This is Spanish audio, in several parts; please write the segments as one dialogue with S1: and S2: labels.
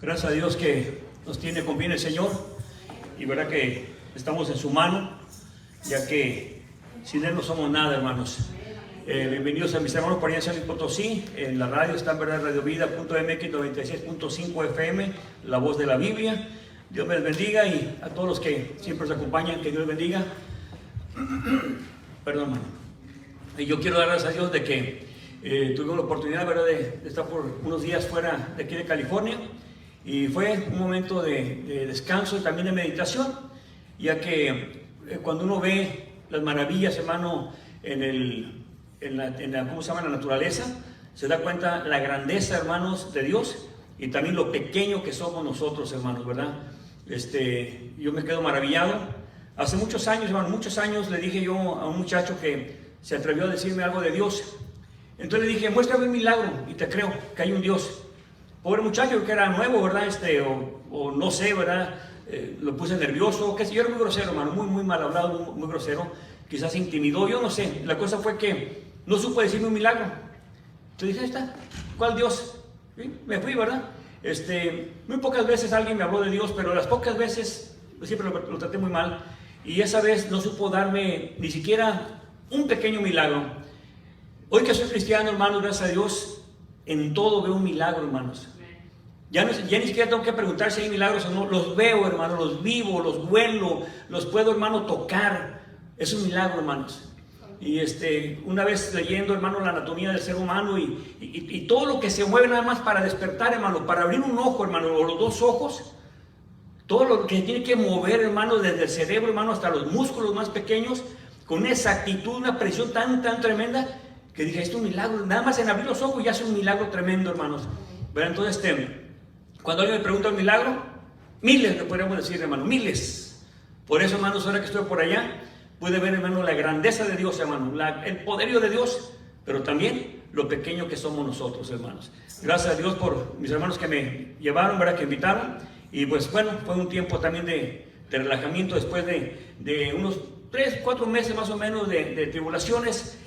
S1: Gracias a Dios que nos tiene con bien el Señor y verdad que estamos en su mano, ya que sin Él no somos nada, hermanos. Bienvenidos a mis hermanos por allá en San Luis Potosí. En la radio está en verdad radiovida.mx 96.5 FM, la voz de la Biblia. Dios me les bendiga y a todos los que siempre nos acompañan, que Dios les bendiga. Perdón, hermano. Y yo quiero dar gracias a Dios de que tuve la oportunidad, ¿verdad?, de estar por unos días fuera de aquí de California. Y fue un momento de descanso y también de meditación, ya que cuando uno ve las maravillas, hermano, en la ¿cómo se llama?, la naturaleza, se da cuenta la grandeza, hermanos, de Dios y también lo pequeño que somos nosotros, hermanos, ¿verdad? Yo me quedo maravillado. Hace muchos años, hermano, muchos años le dije yo a un muchacho que se atrevió a decirme algo de Dios. Entonces le dije, muéstrame un milagro y te creo que hay un Dios. Pobre muchacho, que era nuevo, ¿verdad? O no sé, ¿verdad? Lo puse nervioso, que yo era muy grosero, hermano, muy mal hablado, muy grosero. Quizás se intimidó, yo no sé. La cosa fue que no supo decirme un milagro. Entonces dije, ahí está, ¿cuál Dios? ¿Sí? Me fui, ¿verdad? Muy pocas veces alguien me habló de Dios, pero las pocas veces siempre lo traté muy mal. Y esa vez no supo darme ni siquiera un pequeño milagro. Hoy que soy cristiano, hermano, gracias a Dios, en todo veo un milagro, hermanos. Ya ni siquiera tengo que preguntar si hay milagros o no. Los veo, hermano, los vivo, los huelo, los puedo, hermano, tocar. Es un milagro, hermanos. Y una vez leyendo, hermano, la anatomía del ser humano y todo lo que se mueve nada más para despertar, hermano, para abrir un ojo, hermano, o los dos ojos, todo lo que tiene que mover, hermano, desde el cerebro, hermano, hasta los músculos más pequeños, con una exactitud, una presión tan tremenda, que dije, esto es un milagro. Nada más en abrir los ojos ya es un milagro tremendo, hermanos. Pero entonces, cuando alguien me pregunta un milagro, miles le podríamos decir, hermano, miles. Por eso, hermanos, ahora que estoy por allá, pude ver, hermano, la grandeza de Dios, hermano, el poderío de Dios, pero también lo pequeño que somos nosotros, hermanos. Gracias a Dios por mis hermanos que me llevaron, ¿verdad?, que invitaron. Y pues bueno, fue un tiempo también de relajamiento después de unos 3-4 meses más o menos de tribulaciones.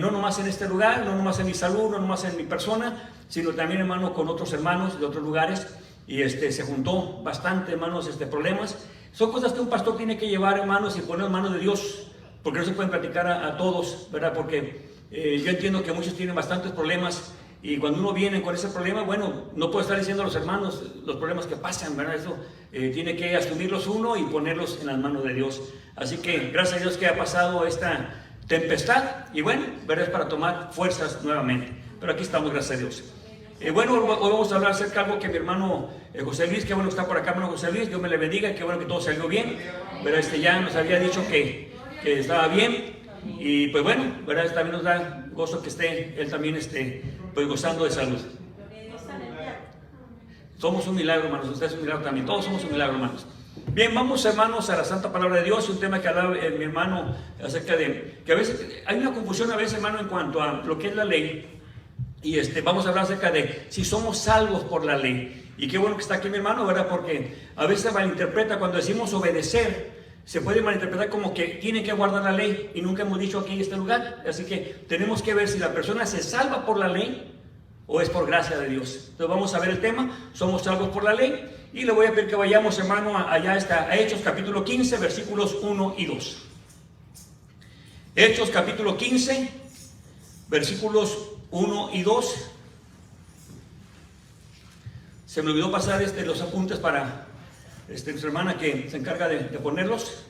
S1: No nomás en este lugar, no nomás en mi salud, no nomás en mi persona, sino también, hermano, con otros hermanos de otros lugares. Y se juntó bastante, hermanos, problemas. Son cosas que un pastor tiene que llevar, hermanos, y poner en manos de Dios, porque no se pueden platicar a todos, ¿verdad? Porque yo entiendo que muchos tienen bastantes problemas, y cuando uno viene con ese problema, bueno, no puede estar diciendo a los hermanos los problemas que pasan, ¿verdad? Eso tiene que asumirlos uno y ponerlos en las manos de Dios. Así que gracias a Dios que ha pasado esta tempestad, y bueno, ¿verdad?, es para tomar fuerzas nuevamente. Pero aquí estamos, gracias a Dios. Bueno, hoy vamos a hablar acerca de algo que mi hermano José Luis, qué bueno que está por acá, hermano José Luis, Dios me le bendiga, qué bueno que todo salió bien. Pero ya nos había dicho que estaba bien, y pues bueno, ¿verdad?, también nos da gozo que esté él también pues gozando de salud. Somos un milagro, hermanos, ustedes son un milagro también, todos somos un milagro, hermanos. Bien, vamos, hermanos, a la Santa Palabra de Dios, un tema que hablaba mi hermano acerca de que a veces hay una confusión, a veces, hermano, en cuanto a lo que es la ley. Y vamos a hablar acerca de si somos salvos por la ley. Y qué bueno que está aquí mi hermano, ¿verdad? Porque a veces se malinterpreta cuando decimos obedecer, se puede malinterpretar como que tiene que guardar la ley, y nunca hemos dicho aquí en este lugar. Así que tenemos que ver si la persona se salva por la ley o es por gracia de Dios. Entonces vamos a ver el tema, somos salvos por la ley, y le voy a pedir que vayamos, hermano, allá está, a Hechos capítulo 15, versículos 1 y 2. Hechos capítulo 15, versículos 1 y 2. Se me olvidó pasar los apuntes para nuestra hermana que se encarga de ponerlos.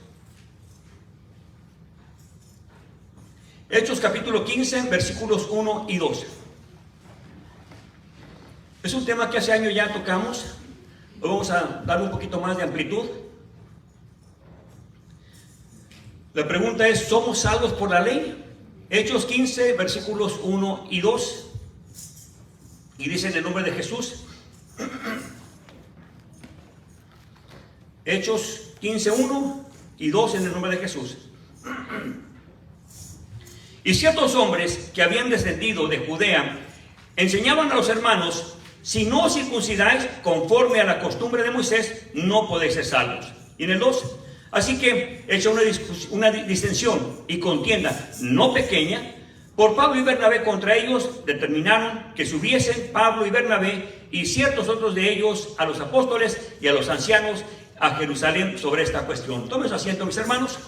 S1: Hechos capítulo 15, versículos 1 y 2. Es un tema que hace años ya tocamos. Hoy vamos a dar un poquito más de amplitud. La pregunta es, ¿somos salvos por la ley? Hechos 15, versículos 1 y 2. Y dice en el nombre de Jesús. Hechos 15, 1 y 2 en el nombre de Jesús. Y ciertos hombres que habían descendido de Judea enseñaban a los hermanos: si no os circuncidáis conforme a la costumbre de Moisés, no podéis ser salvos. Y en el 2, así que hecha una disensión y contienda no pequeña Por Pablo y Bernabé contra ellos determinaron que subiesen Pablo y Bernabé y ciertos otros de ellos a los apóstoles y a los ancianos a Jerusalén sobre esta cuestión. Tomen su asiento, mis hermanos.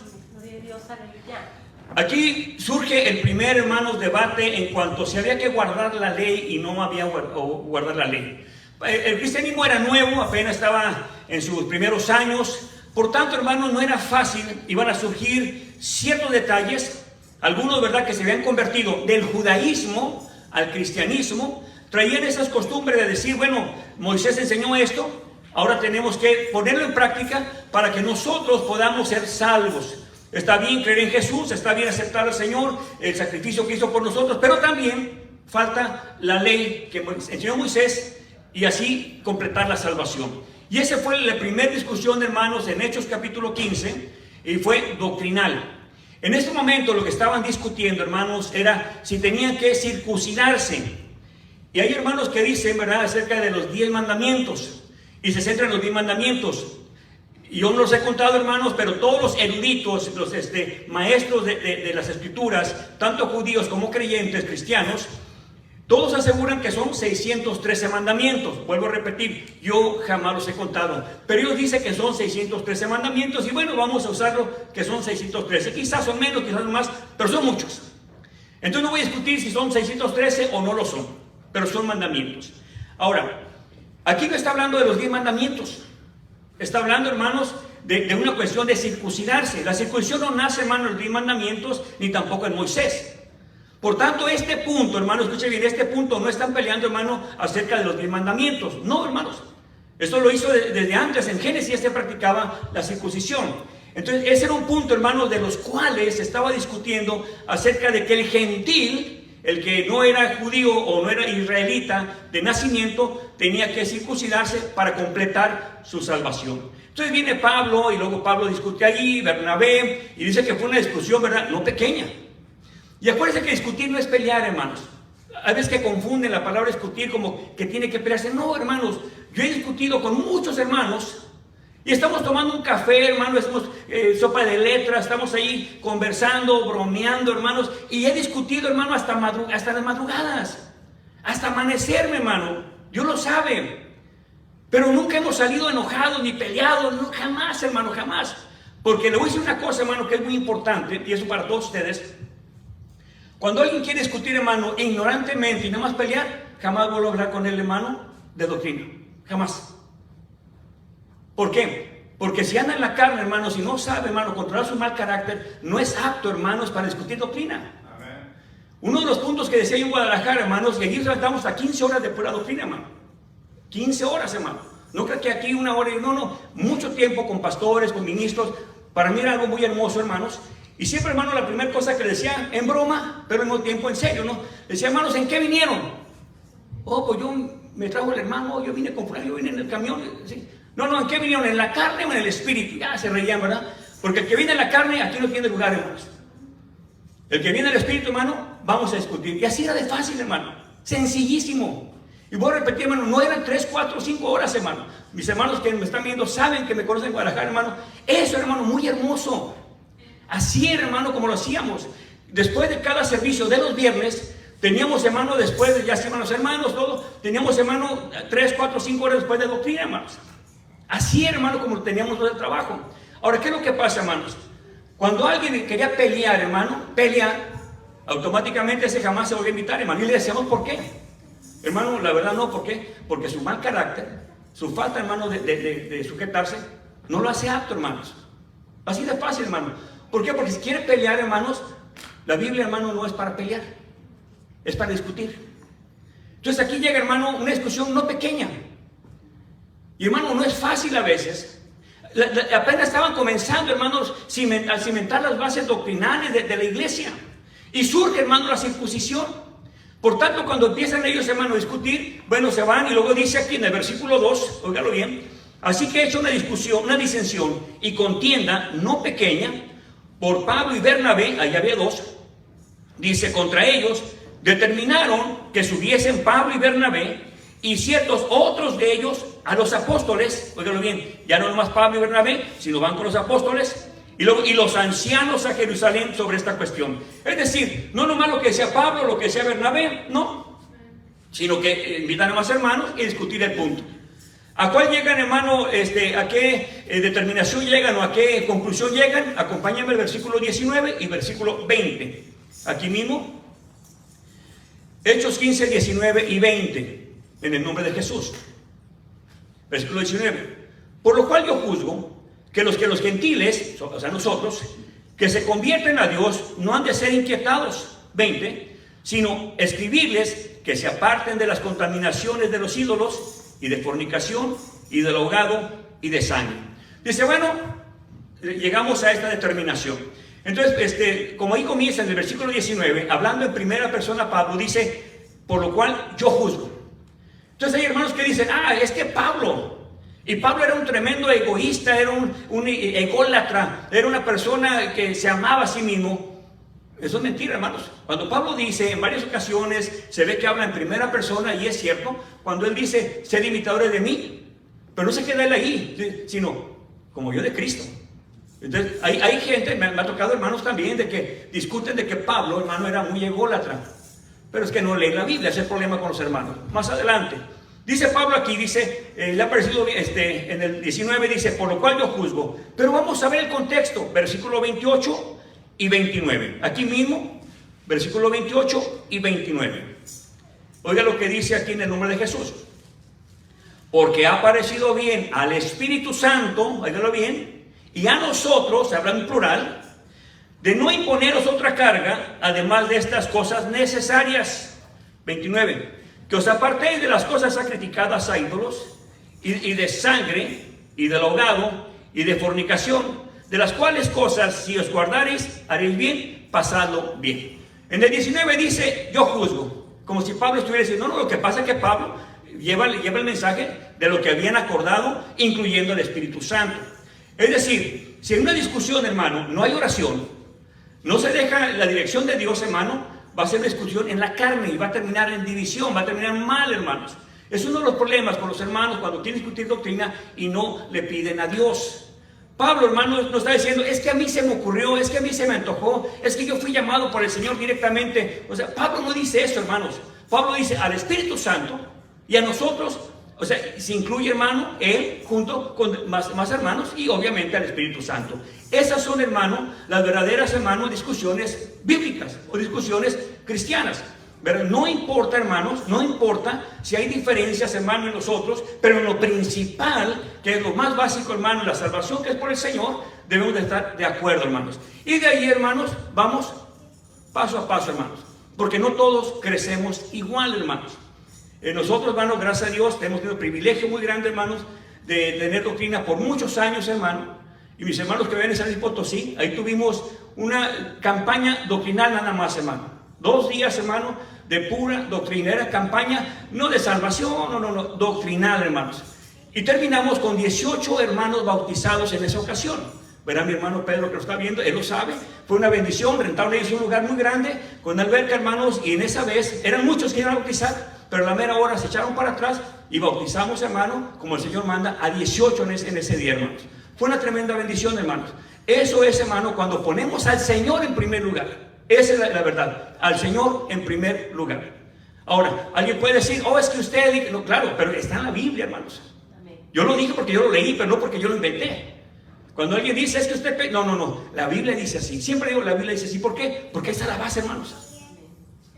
S1: Aquí surge el primer, hermanos, debate en cuanto si había que guardar la ley y no había guardar la ley. El cristianismo era nuevo, apenas estaba en sus primeros años. Por tanto, hermanos, no era fácil. Iban a surgir ciertos detalles. Algunos, ¿verdad?, que se habían convertido del judaísmo al cristianismo, traían esas costumbres de decir, bueno, Moisés enseñó esto, ahora tenemos que ponerlo en práctica para que nosotros podamos ser salvos. Está bien creer en Jesús, está bien aceptar al Señor, el sacrificio que hizo por nosotros, pero también falta la ley que enseñó Moisés y así completar la salvación. Y esa fue la primera discusión, hermanos, en Hechos capítulo 15, y fue doctrinal. En este momento lo que estaban discutiendo, hermanos, era si tenían que circuncidarse. Y hay hermanos que dicen, ¿verdad?, acerca de los 10 mandamientos. Y se centran en los 10 mandamientos. Y yo no los he contado, hermanos, pero todos los eruditos, los maestros de las escrituras, tanto judíos como creyentes, cristianos, todos aseguran que son 613 mandamientos. Vuelvo a repetir, yo jamás los he contado. Pero ellos dicen que son 613 mandamientos. Y bueno, vamos a usarlo que son 613. Quizás son menos, quizás más, pero son muchos. Entonces no voy a discutir si son 613 o no lo son. Pero son mandamientos. Ahora, aquí no está hablando de los 10 mandamientos. Está hablando, hermanos, de una cuestión de circuncidarse. La circuncisión no nace, hermanos, en los 10 mandamientos, ni tampoco en Moisés. Por tanto, este punto, hermanos, escuchen bien, este punto no están peleando, hermano, acerca de los 10 mandamientos. No, hermanos. Esto lo hizo desde antes. En Génesis se practicaba la circuncisión. Entonces, ese era un punto, hermanos, de los cuales se estaba discutiendo acerca de que el gentil, el que no era judío o no era israelita de nacimiento, tenía que circuncidarse para completar su salvación. Entonces viene Pablo y luego Pablo discute allí, Bernabé, y dice que fue una discusión, ¿verdad?, no pequeña. Y acuérdense que discutir no es pelear, hermanos. Hay veces que confunden la palabra discutir como que tiene que pelearse. No, hermanos, yo he discutido con muchos hermanos y estamos tomando un café, hermanos, estamos sopa de letras, estamos ahí conversando, bromeando, hermanos, y he discutido, hermano, hasta las madrugadas, hasta amanecerme, hermano. Dios lo sabe. Pero nunca hemos salido enojados ni peleados, no, jamás, hermano, jamás. Porque le voy a decir una cosa, hermano, que es muy importante, y eso para todos ustedes. Cuando alguien quiere discutir, hermano, ignorantemente y nada más pelear, jamás voy a hablar con él, hermano, de doctrina. Jamás. ¿Por qué? Porque si anda en la carne, hermano, si no sabe, hermano, controlar su mal carácter, no es apto, hermanos, para discutir doctrina. Amén. Uno de los puntos que decía yo en Guadalajara, hermanos, que allí tratamos a 15 horas de pura doctrina, hermano. 15 horas, hermano. No creo que aquí una hora, no, mucho tiempo con pastores, con ministros. Para mí era algo muy hermoso, hermanos. Y siempre, hermano, la primera cosa que decía, en broma, pero en un tiempo en serio, ¿no? Decía, hermanos, ¿en qué vinieron? Oh, pues yo me trajo el hermano, yo vine con fulano, yo vine en el camión. ¿Sí? No, ¿en qué vinieron? ¿En la carne o en el espíritu? Ya se reían, ¿verdad? Porque el que viene en la carne, aquí no tiene lugar, hermanos. El que viene en el espíritu, hermano, vamos a discutir. Y así era de fácil, hermano. Sencillísimo. Y voy a repetir, hermano, no eran 3, 4, 5 horas, hermano. Mis hermanos que me están viendo saben que me conocen en Guadalajara, hermano. Eso, hermano, muy hermoso. Así era, hermano, como lo hacíamos. Después de cada servicio de los viernes, teníamos, hermano, después de ya se iban los hermanos, todo, teníamos, hermano, 3, 4, 5 horas después de doctrina, hermanos. Así era, hermano, como teníamos todo el trabajo. Ahora, ¿qué es lo que pasa, hermanos? Cuando alguien quería pelear, hermano, automáticamente ese jamás se volvió a invitar, hermano. Y le decíamos, ¿por qué? Hermano, la verdad no, ¿por qué? Porque su mal carácter, su falta, hermano, de sujetarse, no lo hace apto, hermanos. Así de fácil, hermano. ¿Por qué? Porque si quiere pelear, hermanos, la Biblia, hermano, no es para pelear, es para discutir. Entonces aquí llega, hermano, una discusión no pequeña. Y, hermano, no es fácil a veces. Apenas estaban comenzando, hermanos, a cimentar las bases doctrinales de la iglesia. Y surge, hermano, la circuncisión. Por tanto, cuando empiezan ellos, hermano, a discutir, bueno, se van y luego dice aquí en el versículo 2, óigalo bien, así que he hecho una discusión, una disensión y contienda no pequeña por Pablo y Bernabé, ahí había 2, dice, contra ellos determinaron que subiesen Pablo y Bernabé y ciertos otros de ellos a los apóstoles, óigalo bien, ya no nomás Pablo y Bernabé, sino van con los apóstoles Y los ancianos a Jerusalén sobre esta cuestión. Es decir, no nomás lo que decía Pablo, lo que decía Bernabé, no, sino que invitan a más hermanos y discutir el punto. ¿A cuál llegan, hermano? ¿A qué determinación llegan o a qué conclusión llegan? Acompáñame el versículo 19 y versículo 20. Aquí mismo, Hechos 15, 19 y 20, en el nombre de Jesús. Versículo 19. Por lo cual yo juzgo que los gentiles, o sea nosotros, que se convierten a Dios, no han de ser inquietados, 20, sino escribirles que se aparten de las contaminaciones de los ídolos y de fornicación y del ahogado y de sangre. Dice, bueno, llegamos a esta determinación. Entonces, como ahí comienza en el versículo 19, hablando en primera persona, Pablo dice, por lo cual yo juzgo. Entonces hay hermanos que dicen, es que Pablo era un tremendo egoísta, era un ególatra, era una persona que se amaba a sí mismo. Eso es mentira, hermanos. Cuando Pablo dice en varias ocasiones, se ve que habla en primera persona, y es cierto, cuando él dice, sed imitadores de mí, pero no se queda él ahí, sino como yo de Cristo. Entonces, hay gente, me ha tocado hermanos también, de que discuten de que Pablo, hermano, era muy ególatra, pero es que no leen la Biblia, ese es el problema con los hermanos. Más adelante, dice Pablo aquí, dice, le ha parecido, en el 19 dice, por lo cual yo juzgo, pero vamos a ver el contexto, versículo 28 y 29, aquí mismo, versículo 28 y 29. Oiga lo que dice aquí en el nombre de Jesús. Porque ha parecido bien al Espíritu Santo, óigalo bien, y a nosotros, hablando en plural, de no imponeros otra carga, además de estas cosas necesarias. 29. Que os apartéis de las cosas sacrificadas a ídolos, y de sangre, y del ahogado, y de fornicación, de las cuales cosas, si os guardareis, haréis bien, pasadlo bien. En el 19 dice, yo juzgo, como si Pablo estuviera diciendo, no, lo que pasa es que Pablo lleva el mensaje de lo que habían acordado, incluyendo el Espíritu Santo. Es decir, si en una discusión, hermano, no hay oración, no se deja la dirección de Dios, hermano, va a ser una discusión en la carne y va a terminar en división, va a terminar mal, hermanos. Es uno de los problemas con los hermanos cuando quieren discutir doctrina y no le piden a Dios. Pablo, hermano, nos está diciendo, es que a mí se me ocurrió, es que a mí se me antojó, es que yo fui llamado por el Señor directamente. O sea, Pablo no dice eso, hermanos. Pablo dice al Espíritu Santo y a nosotros, o sea, se incluye, hermano, él junto con más hermanos y obviamente al Espíritu Santo. Esas son, hermano, las verdaderas, hermano, discusiones bíblicas o discusiones cristianas. ¿Verdad? No importa, hermanos, no importa si hay diferencias, hermano, en nosotros, pero en lo principal, que es lo más básico, hermano, en la salvación que es por el Señor, debemos de estar de acuerdo, hermanos. Y de ahí, hermanos, vamos paso a paso, hermanos, porque no todos crecemos igual, hermanos. Nosotros, hermanos, gracias a Dios, hemos tenido un privilegio muy grande, hermanos, de tener doctrina por muchos años, hermano. Y mis hermanos que ven en San Luis Potosí, ahí tuvimos una campaña doctrinal nada más, hermano. 2 días, hermano, de pura doctrina. Era campaña, no de salvación, no, doctrinal, hermanos. Y terminamos con 18 hermanos bautizados en esa ocasión. Verá mi hermano Pedro que lo está viendo, él lo sabe. Fue una bendición, rentaron ellos un lugar muy grande, con alberca, hermanos, y en esa vez eran muchos que iban a bautizar, pero a la mera hora se echaron para atrás y bautizamos, hermano, como el Señor manda, a 18 en ese día, hermanos. Fue una tremenda bendición, hermanos. Eso es, hermano, cuando ponemos al Señor en primer lugar. Esa es la verdad, al Señor en primer lugar. Ahora, alguien puede decir, es que usted, no, claro, pero está en la Biblia, hermanos. Yo lo dije porque yo lo leí, pero no porque yo lo inventé. Cuando alguien dice, es que usted, no, la Biblia dice así. Siempre digo, la Biblia dice así. ¿Por qué? Porque esa es la base, hermanos.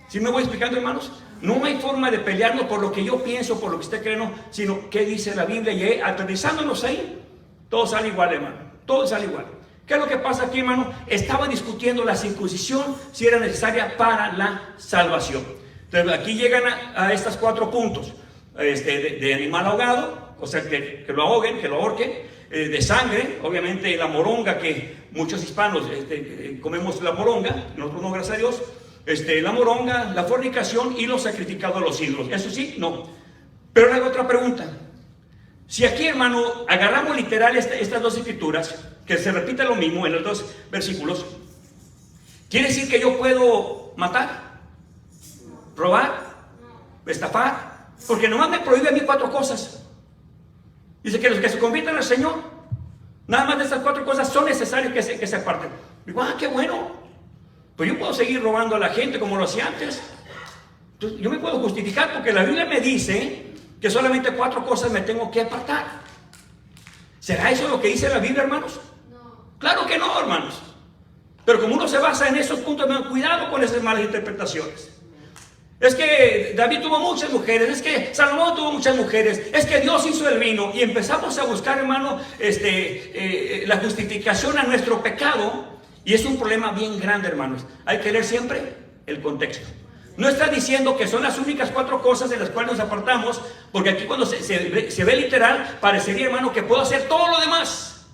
S1: ¿Sí me voy explicando, hermanos? No hay forma de pelearnos por lo que yo pienso, por lo que usted cree, no, sino qué dice la Biblia. Y aterrizándonos ahí, todo sale igual, hermano. Todo sale igual. ¿Qué es lo que pasa aquí, hermano? Estaba discutiendo la circuncisión si era necesaria para la salvación. Entonces aquí llegan a estos 4 puntos. De animal ahogado, o sea, que lo ahoguen, que lo ahorquen. De sangre, obviamente la moronga, que muchos hispanos comemos la moronga, nosotros no, gracias a Dios. La moronga, la fornicación y los sacrificados a los ídolos. Eso sí, no. Pero le hago otra pregunta. Si aquí, hermano, agarramos literal estas 2 escrituras, que se repite lo mismo en los 2 versículos, ¿quiere decir que yo puedo matar, robar, estafar? Porque nomás me prohíbe a mí 4 cosas. Dice que los que se conviertan al Señor Nada más de estas 4 cosas son necesarias que se aparten. Digo, qué bueno. Pues yo puedo seguir robando a la gente como lo hacía antes. Entonces, yo me puedo justificar porque la Biblia me dice que solamente 4 cosas me tengo que apartar. ¿Será eso lo que dice la Biblia, hermanos? No. Claro que no, hermanos. Pero como uno se basa en esos puntos, cuidado con esas malas interpretaciones. Es que David tuvo muchas mujeres, es que Salomón tuvo muchas mujeres, es que Dios hizo el vino, y empezamos a buscar, hermano, la justificación a nuestro pecado, y es un problema bien grande, hermanos. Hay que leer siempre el contexto. No está diciendo que son las únicas 4 cosas de las cuales nos apartamos, porque aquí cuando se ve literal, parecería, hermano, que puedo hacer todo lo demás,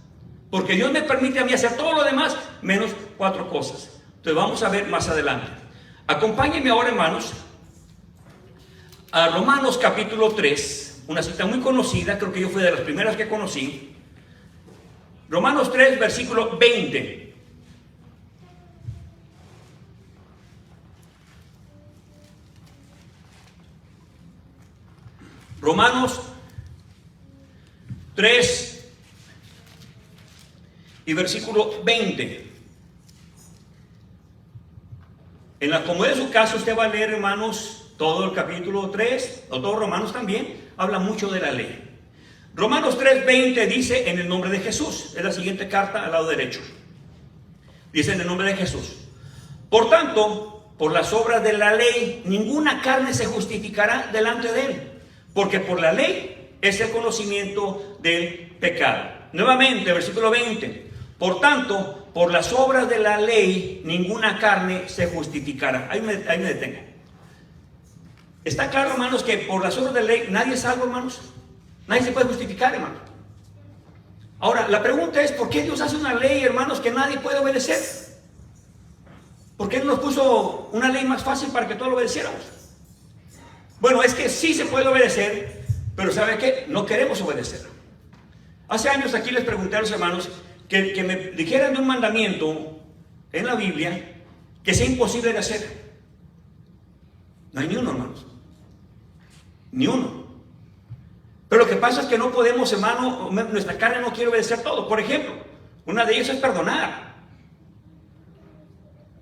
S1: porque Dios me permite a mí hacer todo lo demás, menos 4 cosas. Entonces vamos a ver más adelante. Acompáñenme ahora, hermanos, a Romanos capítulo 3, una cita muy conocida, creo que yo fui de las primeras que conocí. Romanos 3, versículo 20. Romanos 3 y versículo 20. En la comodidad de su casa usted va a leer, hermanos, todo el capítulo 3, o todo Romanos también, habla mucho de la ley. Romanos 3:20 dice, en el nombre de Jesús, es la siguiente carta al lado derecho. Dice, en el nombre de Jesús. Por tanto, por las obras de la ley, ninguna carne se justificará delante de él, porque por la ley es el conocimiento del pecado. Nuevamente, versículo 20. Por tanto, por las obras de la ley, ninguna carne se justificará. Ahí me detengo. ¿Está claro, hermanos, que por las obras de la ley nadie es salvo, hermanos? Nadie se puede justificar, hermanos. Ahora, la pregunta es, ¿por qué Dios hace una ley, hermanos, que nadie puede obedecer? ¿Por qué no nos puso una ley más fácil para que todos lo obedeciéramos? Bueno, es que sí se puede obedecer, pero ¿sabe qué? No queremos obedecer. Hace años aquí les pregunté a los hermanos que me dijeran de un mandamiento en la Biblia que sea imposible de hacer. No hay ni uno, hermanos. Ni uno. Pero lo que pasa es que no podemos, hermano, nuestra carne no quiere obedecer todo. Por ejemplo, una de ellas es perdonar.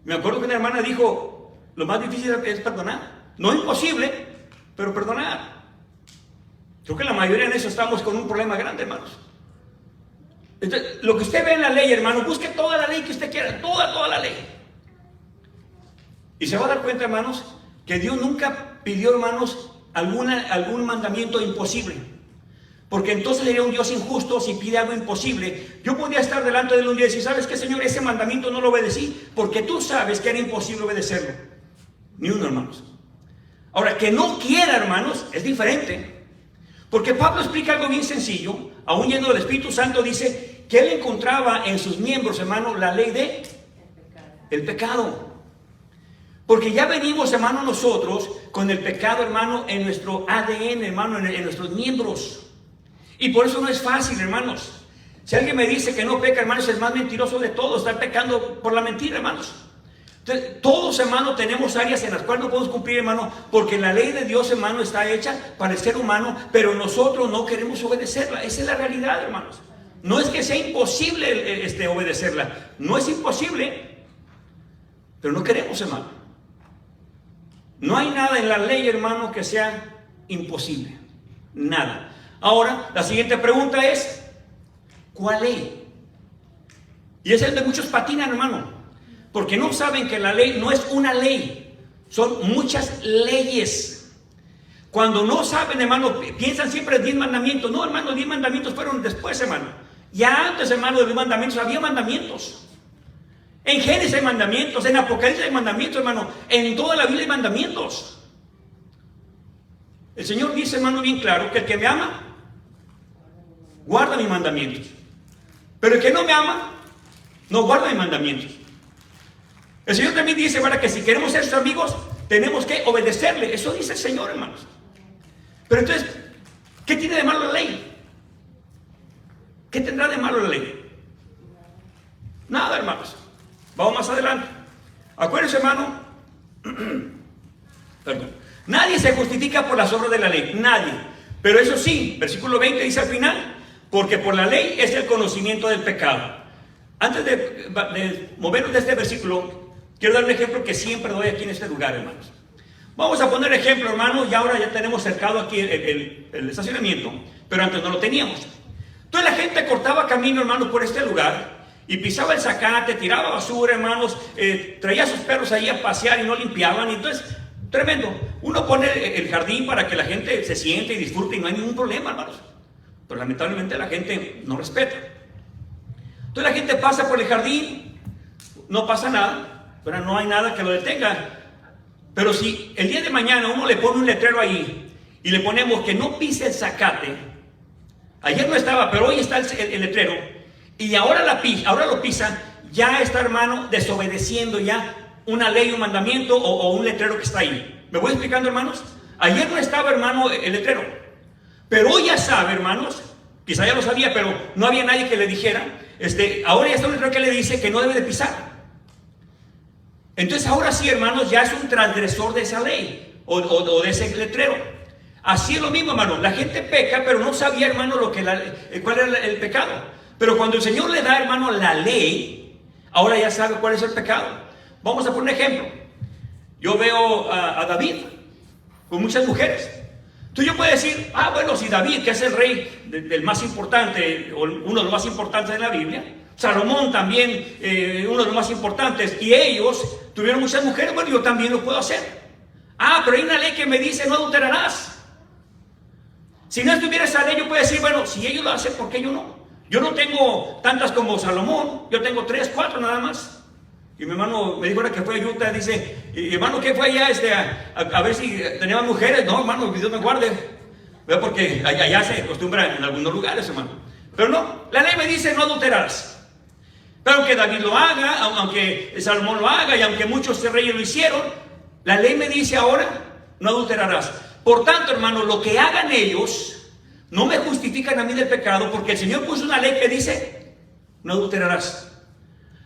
S1: Me acuerdo que una hermana dijo, lo más difícil es perdonar. No es imposible, pero perdonar. Creo que la mayoría en eso estamos con un problema grande, hermanos. Entonces, lo que usted ve en la ley, hermano, busque toda la ley que usted quiera, toda la ley. Y se va a dar cuenta, hermanos, que Dios nunca pidió, hermanos, algún mandamiento imposible. Porque entonces sería un Dios injusto si pide algo imposible. Yo podía estar delante de él un día y decir, ¿sabes qué, Señor? Ese mandamiento no lo obedecí porque tú sabes que era imposible obedecerlo. Ni uno, hermanos. Ahora, que no quiera, hermanos, es diferente. Porque Pablo explica algo bien sencillo. Aún yendo del Espíritu Santo, dice que él encontraba en sus miembros, hermano, la ley de el pecado. Porque ya venimos, hermano, nosotros con el pecado, hermano, en nuestro ADN, hermano, en nuestros miembros. Y por eso no es fácil, hermanos. Si alguien me dice que no peca, hermanos, es el más mentiroso de todos. Está pecando por la mentira, hermanos. Entonces, todos, hermano, tenemos áreas en las cuales no podemos cumplir, hermano, porque la ley de Dios, hermano, está hecha para el ser humano, pero nosotros no queremos obedecerla. Esa es la realidad, hermanos. No es que sea imposible obedecerla. No es imposible, pero no queremos, hermano. No hay nada en la ley, hermano, que sea imposible. Nada. Ahora, la siguiente pregunta es, ¿cuál ley? Y ese es donde muchos patinan, hermano. Porque no saben que la ley no es una ley. Son muchas leyes. Cuando no saben, hermano, piensan siempre en 10 mandamientos. No, hermano, 10 mandamientos fueron después, hermano. Ya antes, hermano, de los mandamientos había mandamientos. En Génesis hay mandamientos, en Apocalipsis hay mandamientos, hermano. En toda la Biblia hay mandamientos. El Señor dice, hermano, bien claro, que el que me ama, guarda mis mandamientos. Pero el que no me ama, no guarda mis mandamientos. El Señor también dice, ¿verdad?, que si queremos ser sus amigos, tenemos que obedecerle. Eso dice el Señor, hermanos. Pero entonces, ¿qué tiene de malo la ley? ¿Qué tendrá de malo la ley? Nada, hermanos. Vamos más adelante. Acuérdense, hermano. Perdón. Nadie se justifica por las obras de la ley. Nadie. Pero eso sí, versículo 20 dice al final, porque por la ley es el conocimiento del pecado. Antes de movernos de este versículo, quiero dar un ejemplo que siempre doy aquí en este lugar, hermanos. Vamos a poner ejemplo, hermanos, y ahora ya tenemos cercado aquí el estacionamiento, pero antes no lo teníamos. Entonces la gente cortaba camino, hermanos, por este lugar y pisaba el zacate, tiraba basura, hermanos, traía a sus perros ahí a pasear y no limpiaban. Y entonces, tremendo. Uno pone el jardín para que la gente se siente y disfrute y no hay ningún problema, hermanos. Pero lamentablemente la gente no respeta. Entonces la gente pasa por el jardín, no pasa nada, pero no hay nada que lo detenga. Pero si el día de mañana uno le pone un letrero ahí y le ponemos que no pise el zacate, ayer no estaba, pero hoy está el letrero, y ahora lo pisa, ya está, hermano, desobedeciendo ya una ley, un mandamiento o un letrero que está ahí. ¿Me voy explicando, hermanos? Ayer no estaba, hermano, el letrero, pero hoy ya sabe, hermanos, quizá ya lo sabía, pero no había nadie que le dijera, ahora ya está un letrero que le dice que no debe de pisar. Entonces ahora sí, hermanos, ya es un transgresor de esa ley o de ese letrero. Así es lo mismo, hermano. La gente peca, pero no sabía, hermano, cuál era el pecado. Pero cuando el Señor le da, hermano, la ley, ahora ya sabe cuál es el pecado. Vamos a poner un ejemplo. Yo veo a David con muchas mujeres. Entonces yo puedo decir, bueno, si David, que es el rey del más importante, o uno de los más importantes de la Biblia, Salomón también, uno de los más importantes, y ellos tuvieron muchas mujeres, bueno, yo también lo puedo hacer. Pero hay una ley que me dice no adulterarás. Si no estuviera esa ley, yo puedo decir, bueno, si ellos lo hacen, ¿por qué yo no? Yo no tengo tantas como Salomón, yo tengo 3, 4 nada más. Y mi hermano me dijo ahora que fue a Utah, dice, hermano, ¿qué fue allá a ver si tenía mujeres? No, hermano, Dios me guarde. Porque allá se acostumbra en algunos lugares, hermano. Pero no, la ley me dice no adulterarás. Pero aunque David lo haga, aunque Salomón lo haga y aunque muchos reyes lo hicieron, la ley me dice ahora, no adulterarás. Por tanto, hermano, lo que hagan ellos no me justifican a mí del pecado, porque el Señor puso una ley que dice, no adulterarás.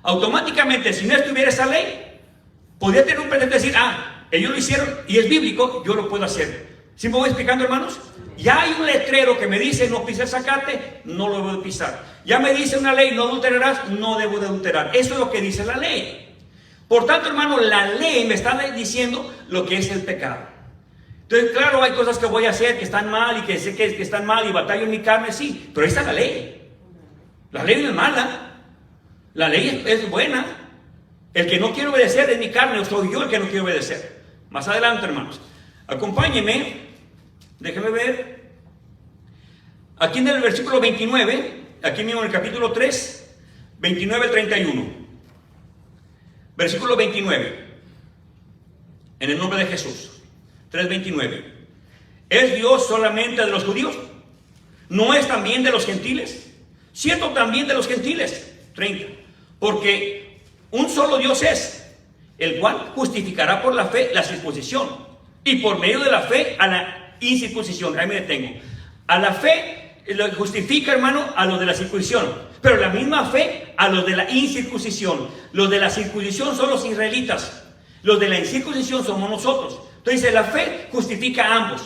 S1: Automáticamente, si no estuviera esa ley, podría tener un pretexto de decir, ellos lo hicieron y es bíblico, yo lo puedo hacer. ¿Sí me voy explicando, hermanos? Ya hay un letrero que me dice no pises zacate, no lo debo de pisar. Ya me dice una ley, no adulterarás, no debo de adulterar. Eso es lo que dice la ley. Por tanto, hermano, la ley me está diciendo lo que es el pecado. Entonces, claro, hay cosas que voy a hacer que están mal y que sé que están mal y batallo en mi carne, sí, pero ahí está la ley. La ley no es mala, la ley es buena. El que no quiere obedecer es mi carne, o soy yo el que no quiere obedecer. Más adelante, hermanos, acompáñenme, déjenme ver. Aquí en el versículo 29, aquí mismo en el capítulo 3, 29 al 31. Versículo 29. En el nombre de Jesús. 3:29. ¿Es Dios solamente de los judíos? ¿No es también de los gentiles? ¿Cierto también de los gentiles? 30. Porque un solo Dios es, el cual justificará por la fe la circuncisión, y por medio de la fe a la incircuncisión. Ahí me detengo. A la fe lo justifica, hermano, a los de la circuncisión, pero la misma fe a los de la incircuncisión. Los de la circuncisión son los israelitas, los de la incircuncisión somos nosotros. Entonces dice, la fe justifica a ambos.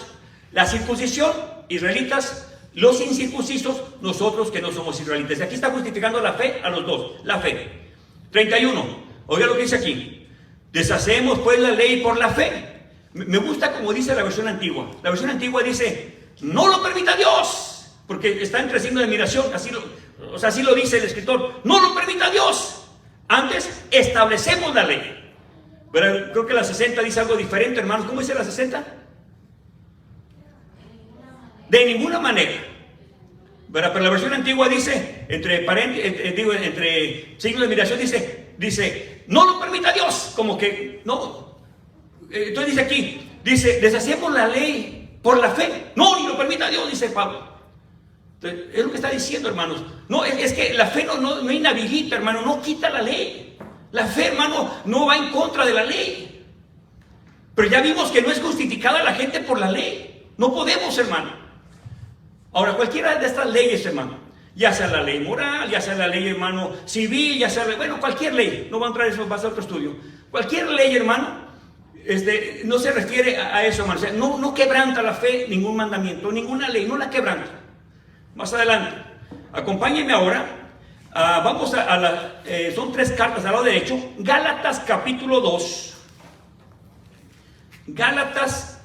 S1: La circuncisión, israelitas; los incircuncisos, nosotros que no somos israelitas. Aquí está justificando la fe a los dos, la fe. 31, oiga lo que dice aquí. Deshacemos pues la ley por la fe. Me gusta como dice la versión antigua. La versión antigua dice, no lo permita Dios, porque está entre signo de admiración, así lo dice el escritor. No lo permita Dios. Antes establecemos la ley. Pero creo que la 60 dice algo diferente, hermanos. ¿Cómo dice la 60? De ninguna manera. Pero la versión antigua dice, entre signos de admiración, dice, no lo permita Dios. Como que, no. Entonces dice aquí, deshacemos la ley por la fe. No, ni lo permita Dios, dice Pablo. Entonces, es lo que está diciendo, hermanos. No, es que la fe no inhabilita, hermano, no quita la ley. La fe, hermano, no va en contra de la ley. Pero ya vimos que no es justificada la gente por la ley. No podemos, hermano. Ahora, cualquiera de estas leyes, hermano, ya sea la ley moral, ya sea la ley, hermano, civil, ya sea, cualquier ley, no va a entrar eso, va a ser otro estudio. Cualquier ley, hermano, no se refiere a eso, hermano. O sea, no quebranta la fe ningún mandamiento, ninguna ley, no la quebranta. Más adelante, Acompáñenme ahora. Vamos son 3 cartas al lado derecho. Gálatas capítulo 2. Gálatas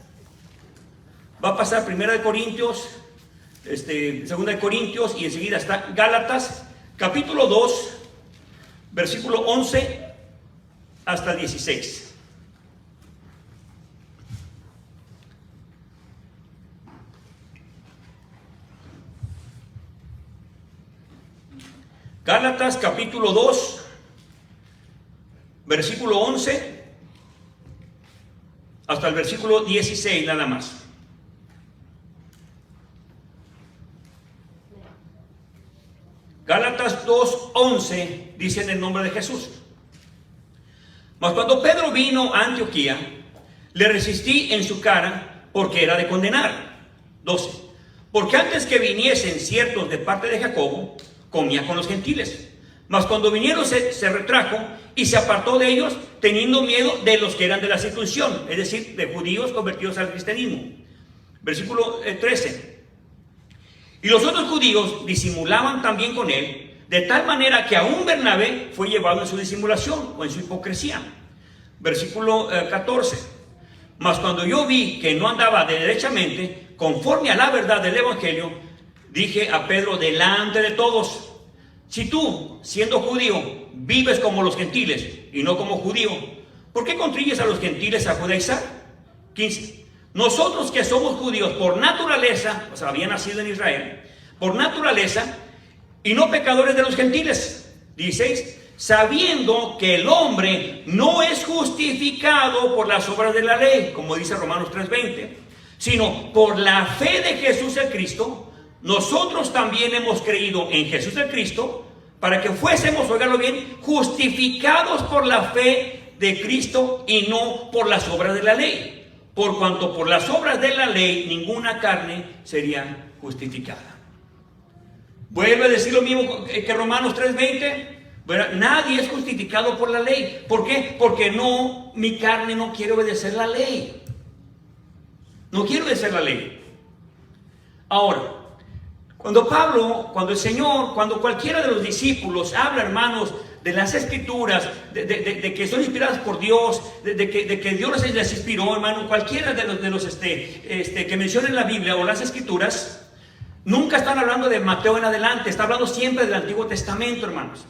S1: va a pasar 1 de Corintios, 2 de Corintios, y enseguida está Gálatas capítulo 2, versículo 11 hasta el 16. Gálatas capítulo 2, versículo 11 hasta el versículo 16 nada más. Gálatas 2:11 dice en el nombre de Jesús: Mas cuando Pedro vino a Antioquía, le resistí en su cara porque era de condenar. 12. Porque antes que viniesen ciertos de parte de Jacobo, comía con los gentiles. Mas cuando vinieron se retrajo y se apartó de ellos, teniendo miedo de los que eran de la circuncisión, es decir, de judíos convertidos al cristianismo. Versículo 13. Y los otros judíos disimulaban también con él, de tal manera que aún Bernabé fue llevado en su disimulación o en su hipocresía. Versículo 14. Mas cuando yo vi que no andaba derechamente, conforme a la verdad del evangelio, dije a Pedro delante de todos: si tú, siendo judío, vives como los gentiles y no como judío, ¿por qué contribuyes a los gentiles a judaizar? 15. Nosotros que somos judíos por naturaleza, o sea, había nacido en Israel, por naturaleza, y no pecadores de los gentiles. 16. Sabiendo que el hombre no es justificado por las obras de la ley, como dice Romanos 3:20, sino por la fe de Jesús el Cristo. Nosotros también hemos creído en Jesús el Cristo para que fuésemos, óigalo bien, justificados por la fe de Cristo y no por las obras de la ley. Por cuanto por las obras de la ley ninguna carne sería justificada. Vuelve a decir lo mismo que Romanos 3:20. Bueno, nadie es justificado por la ley. ¿Por qué? Porque mi carne no quiere obedecer la ley. No quiere obedecer la ley. Ahora, cuando el Señor, cuando cualquiera de los discípulos habla, hermanos, de las escrituras, de que son inspiradas por Dios, de que Dios les inspiró, hermano, cualquiera de los que mencionen la Biblia o las escrituras, nunca están hablando de Mateo en adelante, está hablando siempre del Antiguo Testamento, hermanos.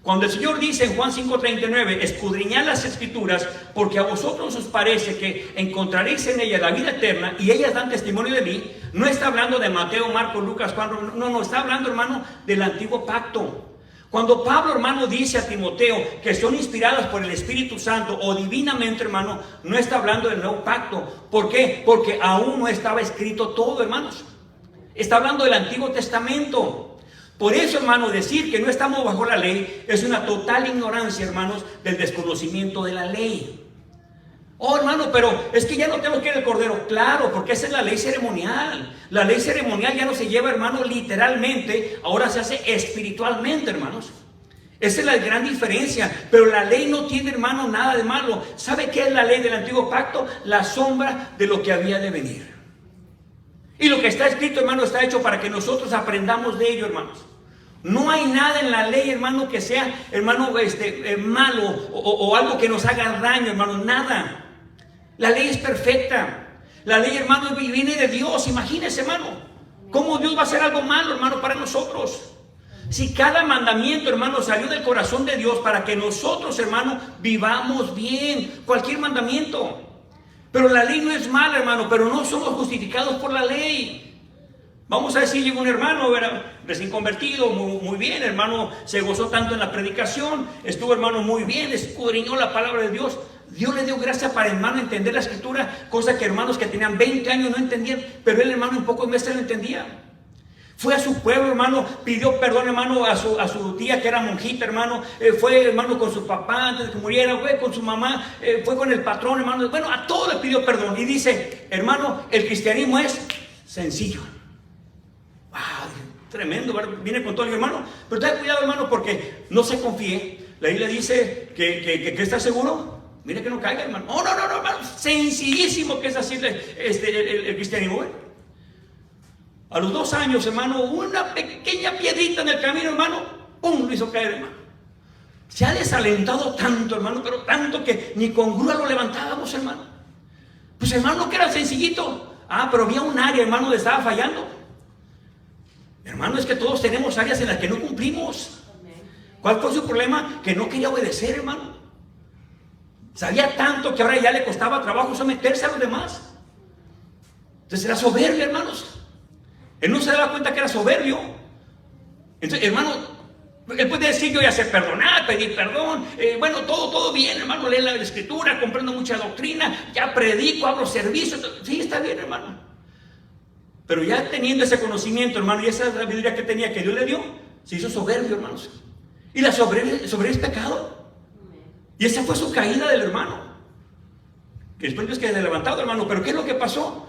S1: Cuando el Señor dice en Juan 5:39, escudriñad las escrituras, porque a vosotros os parece que encontraréis en ellas la vida eterna, y ellas dan testimonio de mí, no está hablando de Mateo, Marcos, Lucas, Juan, no, está hablando, hermano, del antiguo pacto. Cuando Pablo, hermano, dice a Timoteo que son inspiradas por el Espíritu Santo o divinamente, hermano, no está hablando del nuevo pacto. ¿Por qué? Porque aún no estaba escrito todo, hermanos. Está hablando del Antiguo Testamento. Por eso, hermano, decir que no estamos bajo la ley es una total ignorancia, hermanos, del desconocimiento de la ley. Oh, hermano, pero es que ya no tenemos que ir al cordero. Claro, porque esa es la ley ceremonial. La ley ceremonial ya no se lleva, hermano, literalmente. Ahora se hace espiritualmente, hermanos. Esa es la gran diferencia. Pero la ley no tiene, hermano, nada de malo. ¿Sabe qué es la ley del antiguo pacto? La sombra de lo que había de venir. Y lo que está escrito, hermano, está hecho para que nosotros aprendamos de ello, hermanos. No hay nada en la ley, hermano, que sea, hermano, malo o algo que nos haga daño, hermano. Nada. La ley es perfecta. La ley, hermano, viene de Dios. Imagínese, hermano, cómo Dios va a hacer algo malo, hermano, para nosotros. Si cada mandamiento, hermano, salió del corazón de Dios para que nosotros, hermano, vivamos bien. Cualquier mandamiento. Pero la ley no es mala, hermano, pero no somos justificados por la ley. Vamos a decir, llegó un hermano, recién convertido, muy bien, hermano, se gozó tanto en la predicación, estuvo, hermano, muy bien, escudriñó la palabra de Dios. Dios le dio gracia para, hermano, entender la escritura, cosa que hermanos que tenían 20 años no entendían, pero él, hermano, un poco más lo entendía. Fue a su pueblo, hermano, pidió perdón, hermano, a su tía que era monjita, hermano, fue, hermano, con su papá antes de que muriera, fue con su mamá, fue con el patrón, hermano, bueno, a todos le pidió perdón. Y dice, hermano, el cristianismo es sencillo. Wow, tremendo, ¿verdad? Viene con todo el hermano, pero ten cuidado, hermano, porque no se confíe. La Biblia dice que está seguro. Mira que no caiga, hermano. No, hermano, sencillísimo que es así el cristianismo, ¿eh? A los 2 años, hermano, una pequeña piedrita en el camino, hermano, ¡pum!, lo hizo caer, hermano. Se ha desalentado tanto, hermano, pero tanto que ni con grúa lo levantábamos, hermano. Pues, hermano, que era sencillito. Pero había un área, hermano, donde estaba fallando. Hermano, es que todos tenemos áreas en las que no cumplimos. ¿Cuál fue su problema? Que no quería obedecer, hermano. Sabía tanto que ahora ya le costaba trabajo someterse a los demás. Entonces era soberbio, hermanos. Él no se daba cuenta que era soberbio. Entonces, hermano, él puede decir: yo ya sé perdonar, pedir perdón, bueno, todo bien, hermano, lee la escritura, comprendo mucha doctrina, ya predico, abro servicio. Sí, está bien, hermano. Pero ya teniendo ese conocimiento, hermano, y esa sabiduría que tenía, que Dios le dio, se hizo soberbio, hermanos. Y la soberbia es pecado. Y esa fue su caída del hermano. Que después es que se ha levantado, hermano. Pero ¿qué es lo que pasó?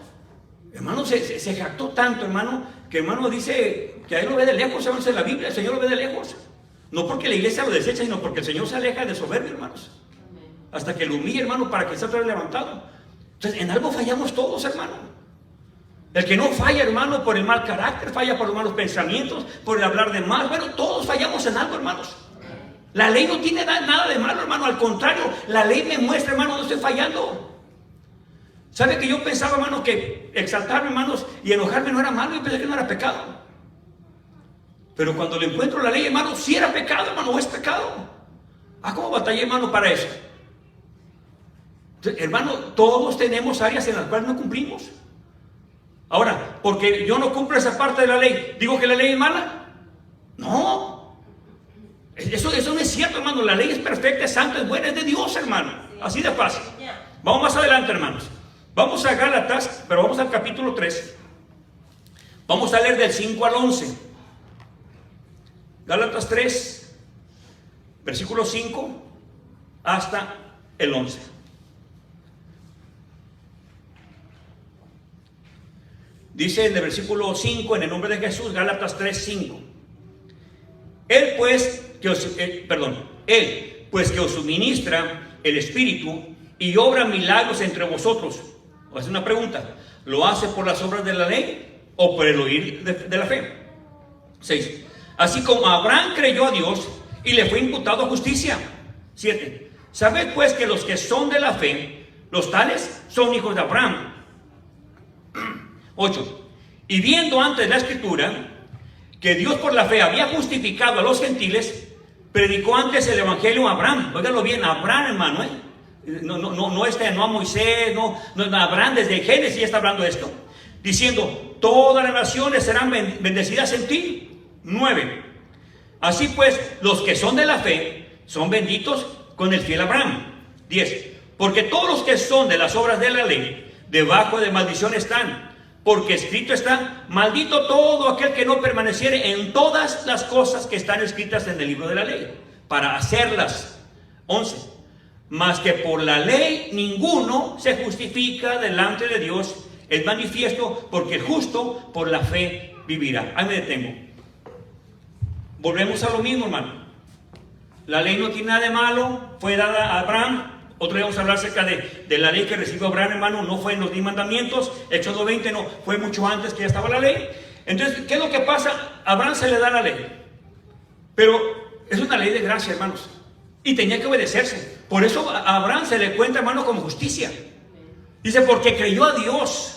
S1: Hermano, se jactó tanto, hermano, que hermano dice que a él lo ve de lejos, hermanos, en la Biblia, el Señor lo ve de lejos. No porque la iglesia lo desecha, sino porque el Señor se aleja de soberbia, hermanos. Hasta que lo humille, hermano, para que sea otra vez levantado. Entonces, en algo fallamos todos, hermano. El que no falla, hermano, por el mal carácter, falla por los malos pensamientos, por el hablar de mal. Bueno, todos fallamos en algo, hermanos. La ley no tiene nada de malo, hermano. Al contrario, la ley me muestra, hermano, no estoy fallando. ¿Sabe que yo pensaba, hermano, que exaltarme, hermanos, y enojarme no era malo? Yo pensé que no era pecado. Pero cuando le encuentro la ley, hermano, sí era pecado, hermano, o es pecado. ¿Cómo batallé, hermano, para eso? Entonces, hermano, todos tenemos áreas en las cuales no cumplimos. Ahora, porque yo no cumplo esa parte de la ley, ¿digo que la ley es mala? No. Eso no es cierto, hermano. La ley es perfecta, es santa, es buena, es de Dios, hermano. Así de fácil. Vamos más adelante, hermanos. Vamos a Gálatas, pero vamos al capítulo 3. Vamos a leer del 5 al 11. Gálatas 3, versículo 5 hasta el 11. Dice en el versículo 5, en el nombre de Jesús, Gálatas 3, 5. Él pues que os suministra el Espíritu y obra milagros entre vosotros. Voy a hacer una pregunta: ¿lo hace por las obras de la ley o por el oír de la fe? 6. Así como Abraham creyó a Dios y le fue imputado justicia. 7. Sabed pues que los que son de la fe, los tales son hijos de Abraham. 8. Y viendo antes la escritura que Dios por la fe había justificado a los gentiles, predicó antes el evangelio a Abraham. Óiganlo bien, Abraham, hermano, no a Moisés, no, Abraham desde Génesis ya está hablando de esto, diciendo: todas las naciones serán bendecidas en ti. 9. Así pues, los que son de la fe son benditos con el fiel Abraham. 10. Porque todos los que son de las obras de la ley, debajo de maldición están. Porque escrito está: maldito todo aquel que no permaneciere en todas las cosas que están escritas en el libro de la ley, para hacerlas. 11. Mas que por la ley ninguno se justifica delante de Dios, es manifiesto, porque el justo por la fe vivirá. Ahí me detengo. Volvemos a lo mismo, hermano. La ley no tiene nada de malo, fue dada a Abraham. Otro día vamos a hablar acerca de la ley que recibió Abraham, hermano. No fue en los 10 mandamientos. Éxodo 20 no, fue mucho antes que ya estaba la ley. Entonces, ¿qué es lo que pasa? A Abraham se le da la ley, pero es una ley de gracia, hermanos, y tenía que obedecerse. Por eso a Abraham se le cuenta, hermano, como justicia. Dice: porque creyó a Dios.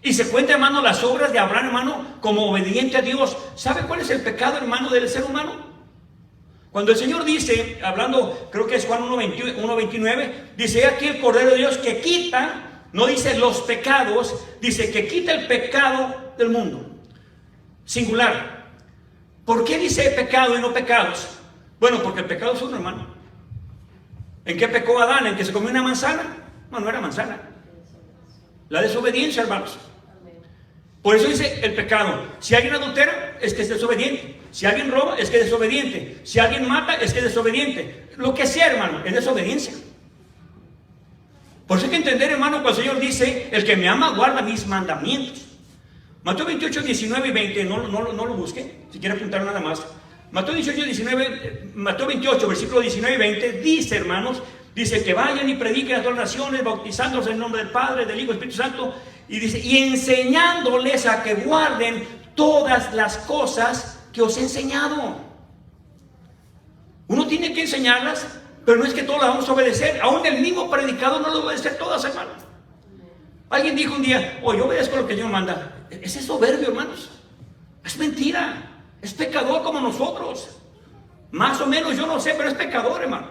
S1: Y se cuenta, hermano, las obras de Abraham, hermano, como obediente a Dios. ¿Sabe cuál es el pecado, hermano, del ser humano? Cuando el Señor dice, hablando, creo que es Juan 1:29, dice: aquí el Cordero de Dios que quita, no dice los pecados, dice que quita el pecado del mundo. Singular. ¿Por qué dice pecado y no pecados? Bueno, porque el pecado es uno, hermano. ¿En qué pecó Adán? ¿En que se comió una manzana? No era manzana. La desobediencia, hermanos. Por eso dice el pecado. Si alguien adultera, es que es desobediente. Si alguien roba, es que es desobediente. Si alguien mata, es que es desobediente. Lo que sea, hermano, es desobediencia. Por eso hay que entender, hermano, cuando el Señor dice: el que me ama guarda mis mandamientos. Mateo 28, 19 y 20, no lo busque, si quiere apuntar nada más. Mateo 28, versículo 19 y 20, dice, hermanos, dice: que vayan y prediquen a todas las naciones, bautizándose en el nombre del Padre, del Hijo y del Espíritu Santo, y dice, y enseñándoles a que guarden todas las cosas que os he enseñado. Uno tiene que enseñarlas, pero no es que todas las vamos a obedecer. Aún el mismo predicador no lo va a obedecer todas, hermanos. Alguien dijo un día, yo obedezco lo que Dios manda. Ese es soberbio, hermanos. Es mentira. Es pecador como nosotros. Más o menos, yo no sé, pero es pecador, hermano.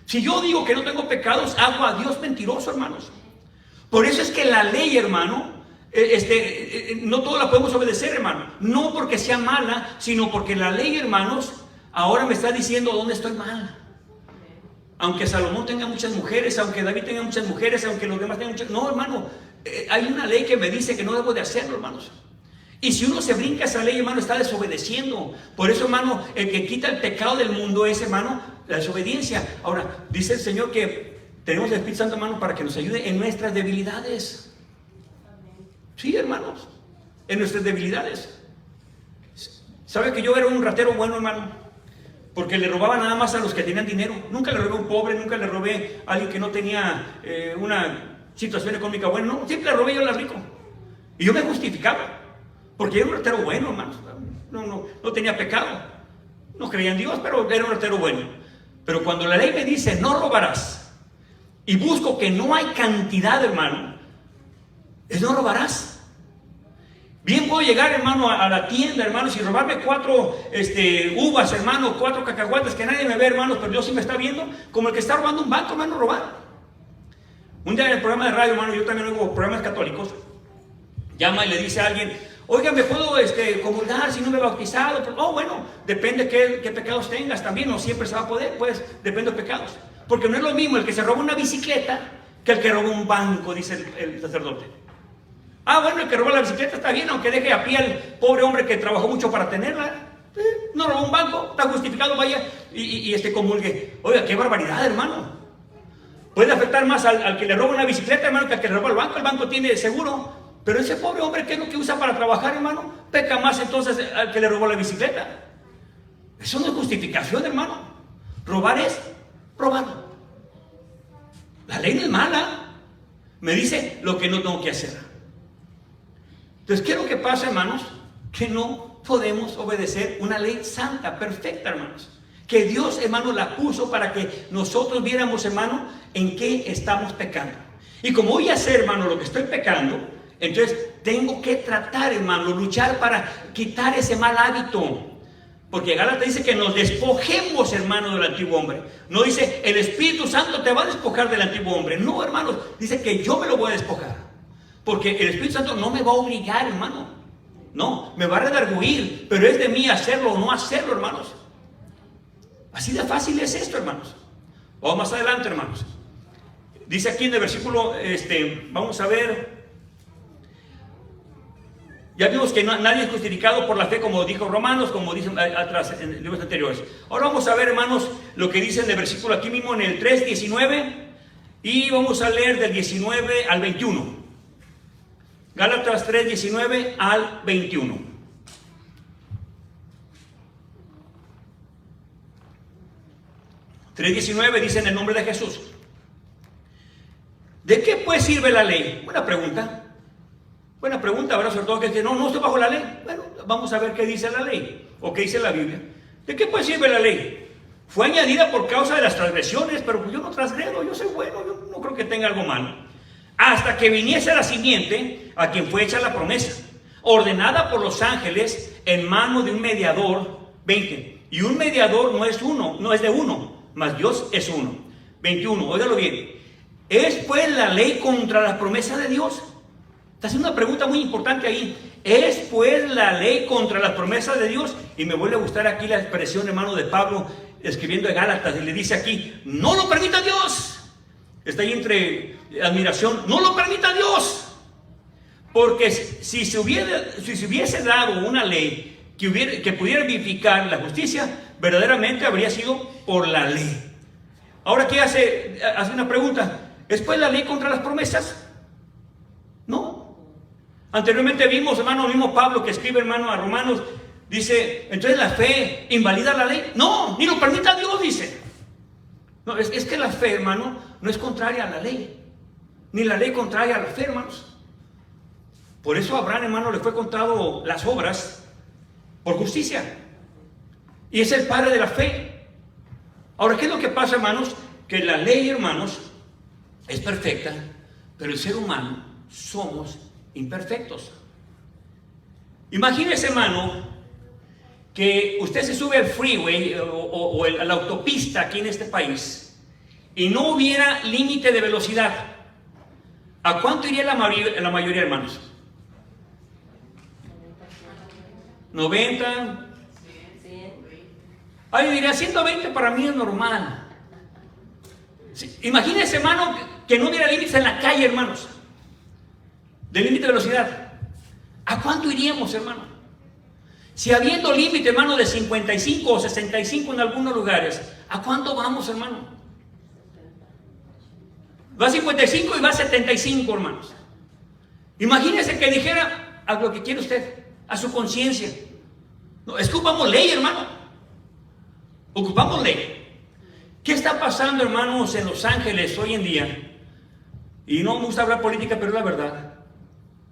S1: Si yo digo que no tengo pecados, hago a Dios mentiroso, hermanos. Por eso es que la ley, hermano, no toda la podemos obedecer, hermano. No porque sea mala, sino porque la ley, hermanos, ahora me está diciendo dónde estoy mal. Aunque Salomón tenga muchas mujeres, aunque David tenga muchas mujeres, aunque los demás tengan muchas... No, hermano, hay una ley que me dice que no debo de hacerlo, hermanos. Y si uno se brinca esa ley, hermano, está desobedeciendo. Por eso, hermano, el que quita el pecado del mundo es, hermano, la desobediencia. Ahora, dice el Señor que tenemos el Espíritu Santo, hermano, para que nos ayude en nuestras debilidades. Sí, hermanos, en nuestras debilidades. ¿Sabe que yo era un ratero bueno, hermano? Porque le robaba nada más a los que tenían dinero. Nunca le robé a un pobre, nunca le robé a alguien que no tenía una situación económica buena. No, siempre le robé yo a los ricos. Y yo me justificaba, porque era un ratero bueno, hermanos. No tenía pecado. No creía en Dios, pero era un ratero bueno. Pero cuando la ley me dice, no robarás, y busco que no hay cantidad, hermano, es no robarás. Bien puedo llegar, hermano, a la tienda, hermanos, y robarme 4 uvas, hermano, 4 cacahuates, que nadie me ve, hermanos, pero Dios sí me está viendo, como el que está robando un banco, hermano, robar. Un día en el programa de radio, hermano, yo también oigo programas católicos, llama y le dice a alguien, oiga, ¿me puedo comulgar si no me he bautizado? Bueno, depende qué pecados tengas también, no siempre se va a poder, pues, depende de los pecados. Porque no es lo mismo el que se roba una bicicleta que el que roba un banco, dice el sacerdote. Bueno, el que roba la bicicleta está bien, aunque deje a pie al pobre hombre que trabajó mucho para tenerla. No robó un banco, está justificado, vaya y comulgue. Oiga, qué barbaridad, hermano. Puede afectar más al que le roba una bicicleta, hermano, que al que le roba el banco. El banco tiene seguro, pero ese pobre hombre, ¿qué es lo que usa para trabajar, hermano? Peca más entonces al que le robó la bicicleta. Eso no es justificación, hermano. Robar es robar. La ley no es mala. Me dice lo que no tengo que hacer. Entonces, ¿qué es lo que pasa, hermanos? Que no podemos obedecer una ley santa, perfecta, hermanos. Que Dios, hermano, la puso para que nosotros viéramos, hermano, en qué estamos pecando. Y como voy a hacer, hermano, lo que estoy pecando, entonces tengo que tratar, hermano, luchar para quitar ese mal hábito. Porque Gálatas dice que nos despojemos, hermano, del antiguo hombre. No dice, el Espíritu Santo te va a despojar del antiguo hombre. No, hermanos, dice que yo me lo voy a despojar. Porque el Espíritu Santo no me va a obligar, hermano. No, me va a redarguir, pero es de mí hacerlo o no hacerlo, hermanos. Así de fácil es esto, hermanos. Vamos más adelante, hermanos. Dice aquí en el versículo, vamos a ver. Ya vimos que nadie es justificado por la fe, como dijo Romanos, como dicen atrás en libros anteriores. Ahora vamos a ver, hermanos, lo que dice en el versículo aquí mismo en el 3:19. Y vamos a leer del 19 al 21. Gálatas 3:19 al 21. Dice en el nombre de Jesús. ¿De qué pues sirve la ley? Buena pregunta. Buena pregunta, ¿verdad? Sobre todo que dice, no estoy bajo la ley. Bueno, vamos a ver qué dice la ley o qué dice la Biblia. ¿De qué pues sirve la ley? Fue añadida por causa de las transgresiones, pero yo no transgredo, yo soy bueno, yo no creo que tenga algo malo. Hasta que viniese la simiente a quien fue hecha la promesa, ordenada por los ángeles en mano de un mediador. 20. Y un mediador no es de uno, mas Dios es uno. 21. Óigalo bien. ¿Es pues la ley contra la promesa de Dios? Está haciendo una pregunta muy importante ahí. ¿Es pues la ley contra las promesas de Dios? Y me vuelve a gustar aquí la expresión, hermano, de Pablo escribiendo en Gálatas, y le dice aquí, no lo permita Dios. Está ahí entre admiración, no lo permita Dios. Porque si se hubiese dado una ley que pudiera vivificar la justicia, verdaderamente habría sido por la ley. Ahora aquí hace una pregunta, ¿es pues la ley contra las promesas? No. Anteriormente vimos, hermano, mismo Pablo que escribe, hermano, a Romanos, dice, entonces la fe invalida la ley. No, ni lo permita Dios, dice. No, es que la fe, hermano, no es contraria a la ley, ni la ley contraria a la fe, hermanos. Por eso a Abraham, hermano, le fue contado las obras por justicia. Y es el padre de la fe. Ahora, ¿qué es lo que pasa, hermanos? Que la ley, hermanos, es perfecta, pero el ser humano somos imperfectos. Imagínese, hermano, que usted se sube al freeway o a la autopista aquí en este país y no hubiera límite de velocidad. ¿A cuánto iría la mayoría, hermanos? 90. Yo diría 120, para mí es normal. Sí. Imagínese, hermano, que no hubiera límites en la calle, hermanos, de límite de velocidad. ¿A cuánto iríamos, hermano? Si habiendo límite, hermano, de 55 o 65 en algunos lugares, ¿a cuánto vamos, hermano? Va a 55 y va a 75, hermanos. Imagínese que dijera a lo que quiere usted, a su conciencia. No, es que ocupamos ley, hermano. Ocupamos ley. ¿Qué está pasando, hermanos, en Los Ángeles hoy en día? Y no me gusta hablar política, pero es la verdad.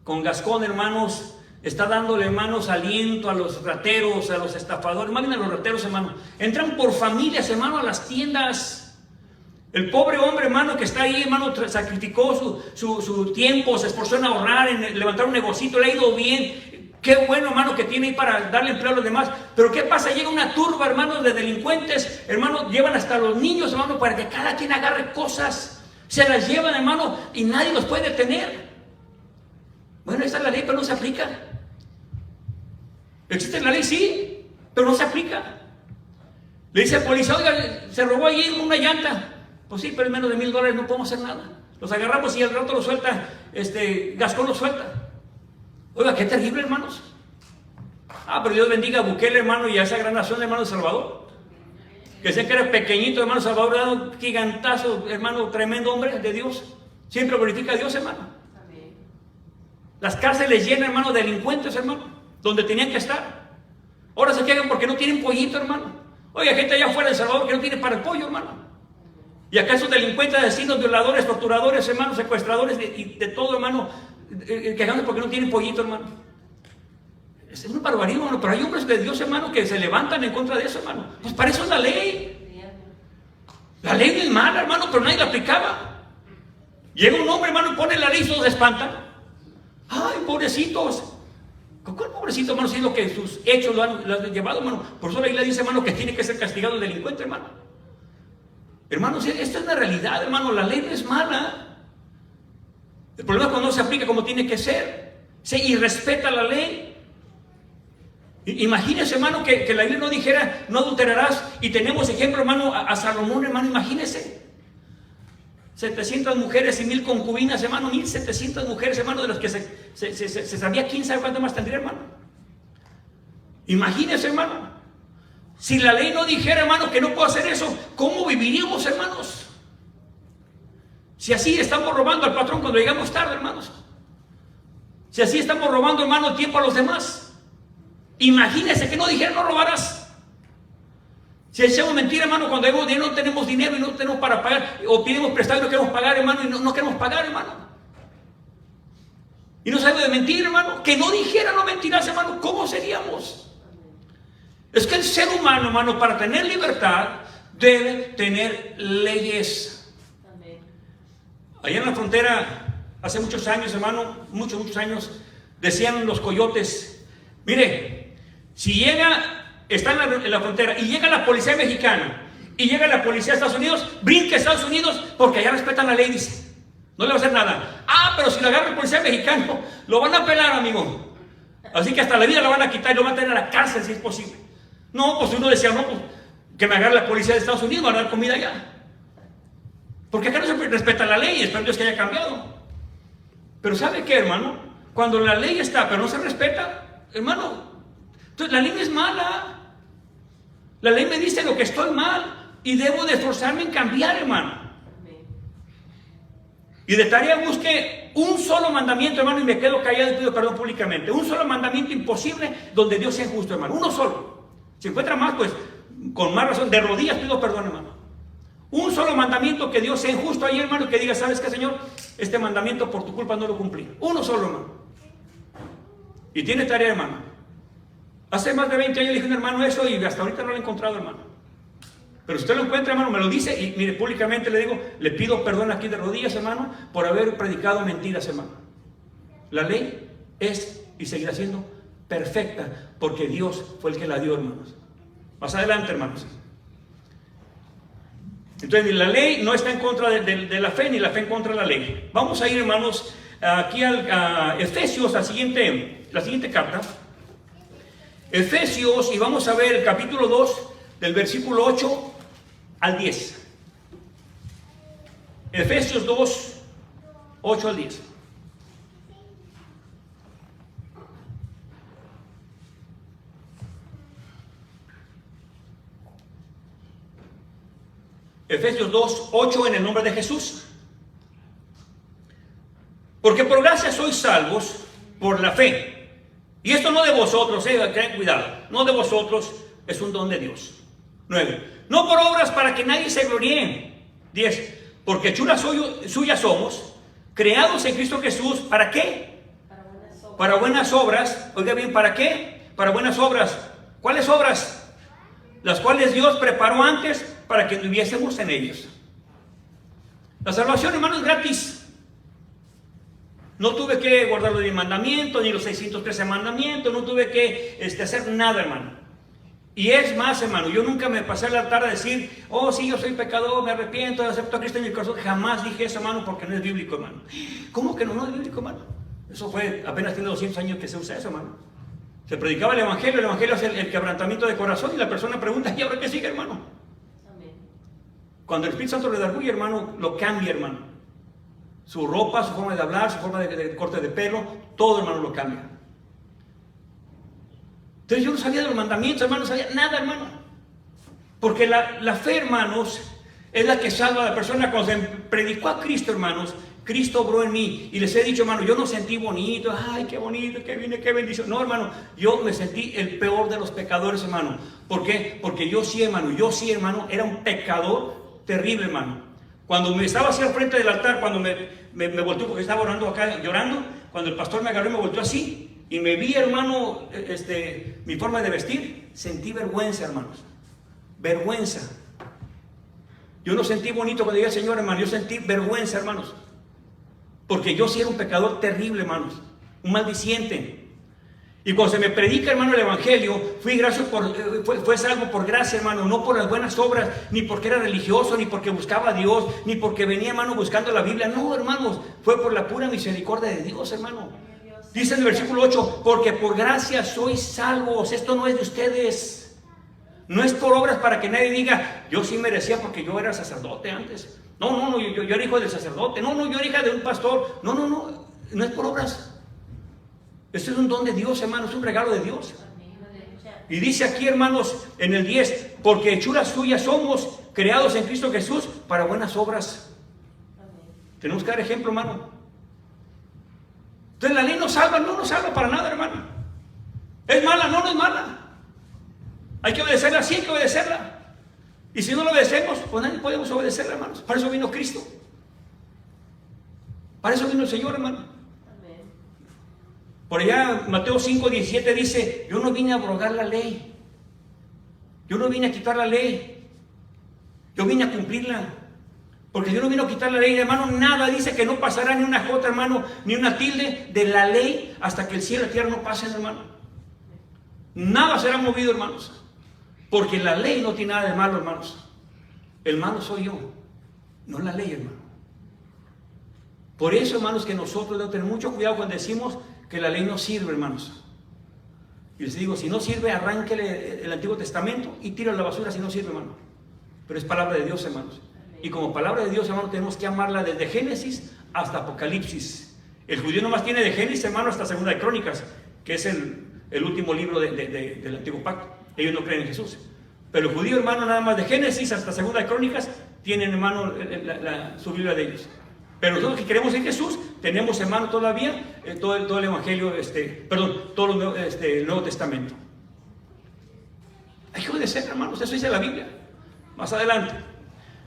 S1: Con Gascón, hermanos, está dándole, hermanos, aliento a los rateros, a los estafadores. Imaginen a los rateros, hermano. Entran por familias, hermano, a las tiendas. El pobre hombre, hermano, que está ahí, hermano, sacrificó su tiempo, se esforzó en ahorrar, en levantar un negocito, le ha ido bien. Qué bueno, hermano, que tiene ahí para darle empleo a los demás. Pero ¿qué pasa? Llega una turba, hermano, de delincuentes, hermano, llevan hasta los niños, hermano, para que cada quien agarre cosas. Se las llevan, hermano, y nadie los puede detener. Bueno, esta es la ley, pero no se aplica. Existe la ley, sí, pero no se aplica. Le dice al policía, oiga, se robó allí una llanta. Pues sí, pero en menos de $1,000 no podemos hacer nada. Los agarramos y al rato lo suelta, Gascón lo suelta. Oiga, qué terrible, hermanos. Pero Dios bendiga a Bukele, hermano, y a esa gran nación, hermano, de Salvador. Que sé que era pequeñito, hermano, Salvador, era un gigantazo, hermano, tremendo hombre de Dios. Siempre glorifica a Dios, hermano. Las cárceles llenas, hermano, de delincuentes, hermano, donde tenían que estar. Ahora se quejan porque no tienen pollito, hermano. Oiga, gente allá afuera de Salvador que no tiene para el pollo, hermano. Y acá esos delincuentes, asesinos, violadores, torturadores, hermanos, secuestradores, de todo, hermano, quejándose porque no tienen pollito, hermano. Es un barbarismo, hermano, pero hay hombres de Dios, hermano, que se levantan en contra de eso, hermano. Pues para eso es la ley. La ley no es mala, hermano, pero nadie la aplicaba. Llega un hombre, hermano, y pone la ley y todos se espantan. Ay, pobrecitos. ¿Cuál pobrecito, hermano, si es lo que sus hechos lo han llevado, hermano? Por eso la Biblia dice, hermano, que tiene que ser castigado el delincuente, hermano. Hermanos, esta es la realidad, hermano. La ley no es mala. El problema es cuando no se aplica como tiene que ser. Y respeta la ley. Imagínese, hermano, que la Biblia no dijera no adulterarás. Y tenemos ejemplo, hermano, a Salomón, hermano, imagínese. 700 mujeres y 1000 concubinas, hermano. 1700 mujeres, hermano, de las que se sabía quién sabe cuánto más tendría, hermano. Imagínese, hermano. Si la ley no dijera, hermano, que no puedo hacer eso, ¿cómo viviríamos, hermanos? Si así estamos robando al patrón cuando llegamos tarde, hermanos. Si así estamos robando, hermano, el tiempo a los demás. Imagínese que no dijera no robarás. Si echamos mentira, hermano, cuando debemos dinero, no tenemos dinero y no tenemos para pagar, o pidemos prestado y no queremos pagar, hermano, y no queremos pagar, hermano. Y no sabemos de mentir, hermano. Que no dijera no mentirás, hermano, ¿cómo seríamos? Es que el ser humano, hermano, para tener libertad, debe tener leyes. Allá en la frontera, hace muchos años, hermano, muchos años, decían los coyotes, mire, si está en la frontera y llega la policía mexicana y llega la policía de Estados Unidos, brinca a Estados Unidos porque allá respetan la ley, dice. No le va a hacer nada. Pero si lo agarra el policía mexicano, lo van a pelar, amigo. Así que hasta la vida lo van a quitar y lo van a tener a la cárcel si es posible. No, pues uno decía, no, pues que me agarre la policía de Estados Unidos, van a dar comida allá. Porque acá no se respeta la ley, espero Dios que haya cambiado. Pero ¿sabe qué, hermano? Cuando la ley está, pero no se respeta, hermano, entonces la ley no es mala. La ley me dice lo que estoy mal y debo de esforzarme en cambiar, hermano. Y de tarea busque un solo mandamiento, hermano, y me quedo callado y pido perdón públicamente. Un solo mandamiento imposible donde Dios sea justo, hermano. Uno solo. Si encuentra más, pues, con más razón, de rodillas pido perdón, hermano. Un solo mandamiento que Dios sea injusto ahí, hermano, y que diga, ¿sabes qué, Señor? Este mandamiento por tu culpa no lo cumplí. Uno solo, hermano. Y tiene tarea, hermano. Hace más de 20 años le dije a un hermano eso y hasta ahorita no lo he encontrado, hermano. Pero si usted lo encuentra, hermano, me lo dice y mire, públicamente le digo, le pido perdón aquí de rodillas, hermano, por haber predicado mentiras, hermano. La ley es y seguirá siendo perfecta porque Dios fue el que la dio, hermanos. Más adelante, hermanos. Entonces, la ley no está en contra de la fe, ni la fe en contra de la ley. Vamos a ir, hermanos, aquí a Efesios, la siguiente carta. Efesios, y vamos a ver el capítulo 2, del versículo 8 al 10. Efesios 2, 8 al 10. Efesios 2, 8 en el nombre de Jesús. Porque por gracia sois salvos por la fe. Y esto no de vosotros, ten cuidado. No de vosotros, es un don de Dios. 9. No por obras para que nadie se gloríe. 10. Porque chulas suyas somos, creados en Cristo Jesús. ¿Para qué? Para buenas obras. Oiga bien, ¿para qué? Para buenas obras. ¿Cuáles obras? Las cuales Dios preparó antes para que viviésemos en ellos. La salvación, hermano, es gratis. No tuve que guardar los 10 mandamientos, ni los 613 mandamientos, no tuve que hacer nada, hermano. Y es más, hermano, yo nunca me pasé al altar a decir, oh, sí, yo soy pecador, me arrepiento, acepto a Cristo en mi corazón. Jamás dije eso, hermano, porque no es bíblico, hermano. ¿Cómo que no es bíblico, hermano? Eso fue, apenas tiene 200 años que se usa eso, hermano. Se predicaba el evangelio es el quebrantamiento de corazón, y la persona pregunta, ¿y ahora qué sigue, hermano? Amén. Cuando el Espíritu Santo le da orgullo, hermano, lo cambia, hermano. Su ropa, su forma de hablar, su forma de corte de pelo, todo, hermano, lo cambia. Entonces yo no sabía de los mandamientos, hermano, no sabía nada, hermano. Porque la fe, hermanos, es la que salva a la persona. Cuando se predicó a Cristo, hermanos, Cristo obró en mí. Y les he dicho, hermano, yo no sentí bonito, ay, qué bonito, qué viene, qué bendición. No, hermano, yo me sentí el peor de los pecadores, hermano. ¿Por qué? Porque yo sí, hermano, era un pecador terrible, hermano. Cuando me estaba así al frente del altar, cuando me volteó, porque estaba orando acá, llorando, cuando el pastor me agarró y me volteó así, y me vi, hermano, mi forma de vestir, sentí vergüenza, hermanos. Vergüenza. Yo no sentí bonito cuando llegué al Señor, hermano, yo sentí vergüenza, hermanos. Porque yo sí era un pecador terrible, hermanos, un maldiciente. Y cuando se me predica, hermano, el evangelio, fue salvo por gracia, hermano, no por las buenas obras, ni porque era religioso, ni porque buscaba a Dios, ni porque venía, hermano, buscando la Biblia. No, hermanos, fue por la pura misericordia de Dios, hermano. Dice en el versículo 8, porque por gracia sois salvos. Esto no es de ustedes. No es por obras para que nadie diga, yo sí merecía porque yo era sacerdote antes. No, yo era hijo del sacerdote. No, yo era hija de un pastor. No es por obras. Esto es un don de Dios, hermano, es un regalo de Dios. Y dice aquí, hermanos, en el 10, porque hechuras suyas somos, creados en Cristo Jesús para buenas obras. Tenemos que dar ejemplo, hermano. Entonces la ley no nos salva para nada, hermano. ¿Es mala? No es mala. Hay que obedecerla, sí hay que obedecerla. Y si no lo obedecemos, pues nadie podemos obedecerla, hermanos. Para eso vino Cristo. Para eso vino el Señor, hermano. Por allá, Mateo 5:17 dice, yo no vine a abrogar la ley. Yo no vine a quitar la ley. Yo vine a cumplirla. Porque yo no vine a quitar la ley, hermano. Nada dice que no pasará ni una jota, hermano, ni una tilde de la ley hasta que el cielo y la tierra no pasen, hermano. Nada será movido, hermanos. Porque la ley no tiene nada de malo, hermanos. El malo soy yo, no la ley, hermano. Por eso, hermanos, que nosotros debemos tener mucho cuidado cuando decimos que la ley no sirve, hermanos. Y les digo, si no sirve, arránquele el Antiguo Testamento y tíralo a la basura si no sirve, hermano. Pero es palabra de Dios, hermanos. Y como palabra de Dios, hermano, tenemos que amarla desde Génesis hasta Apocalipsis. El judío nomás tiene de Génesis, hermano, hasta Segunda de Crónicas, que es el último libro del Antiguo Pacto. Ellos no creen en Jesús. Pero el judío, hermano, nada más de Génesis hasta Segunda de Crónicas, tienen, hermano, su Biblia de ellos. Pero nosotros que creemos en Jesús, tenemos, hermano, todavía todo el Evangelio, todo el Nuevo Testamento. Hay que obedecer, hermanos, eso dice la Biblia. Más adelante.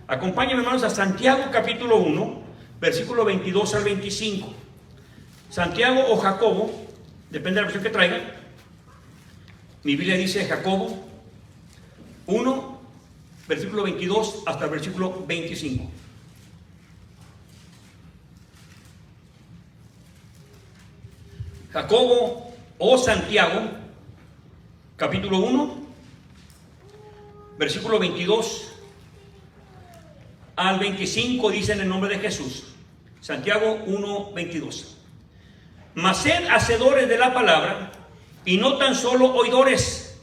S1: Acompáñenme, hermanos, a Santiago capítulo 1, versículo 22 al 25. Santiago o Jacobo, depende de la versión que traigan. Mi Biblia dice Jacobo 1, versículo 22 hasta el versículo 25. Jacobo o Santiago, capítulo 1, versículo 22 al 25, dice en el nombre de Jesús. Santiago 1, 22. Mas sed hacedores de la palabra, y no tan solo oidores,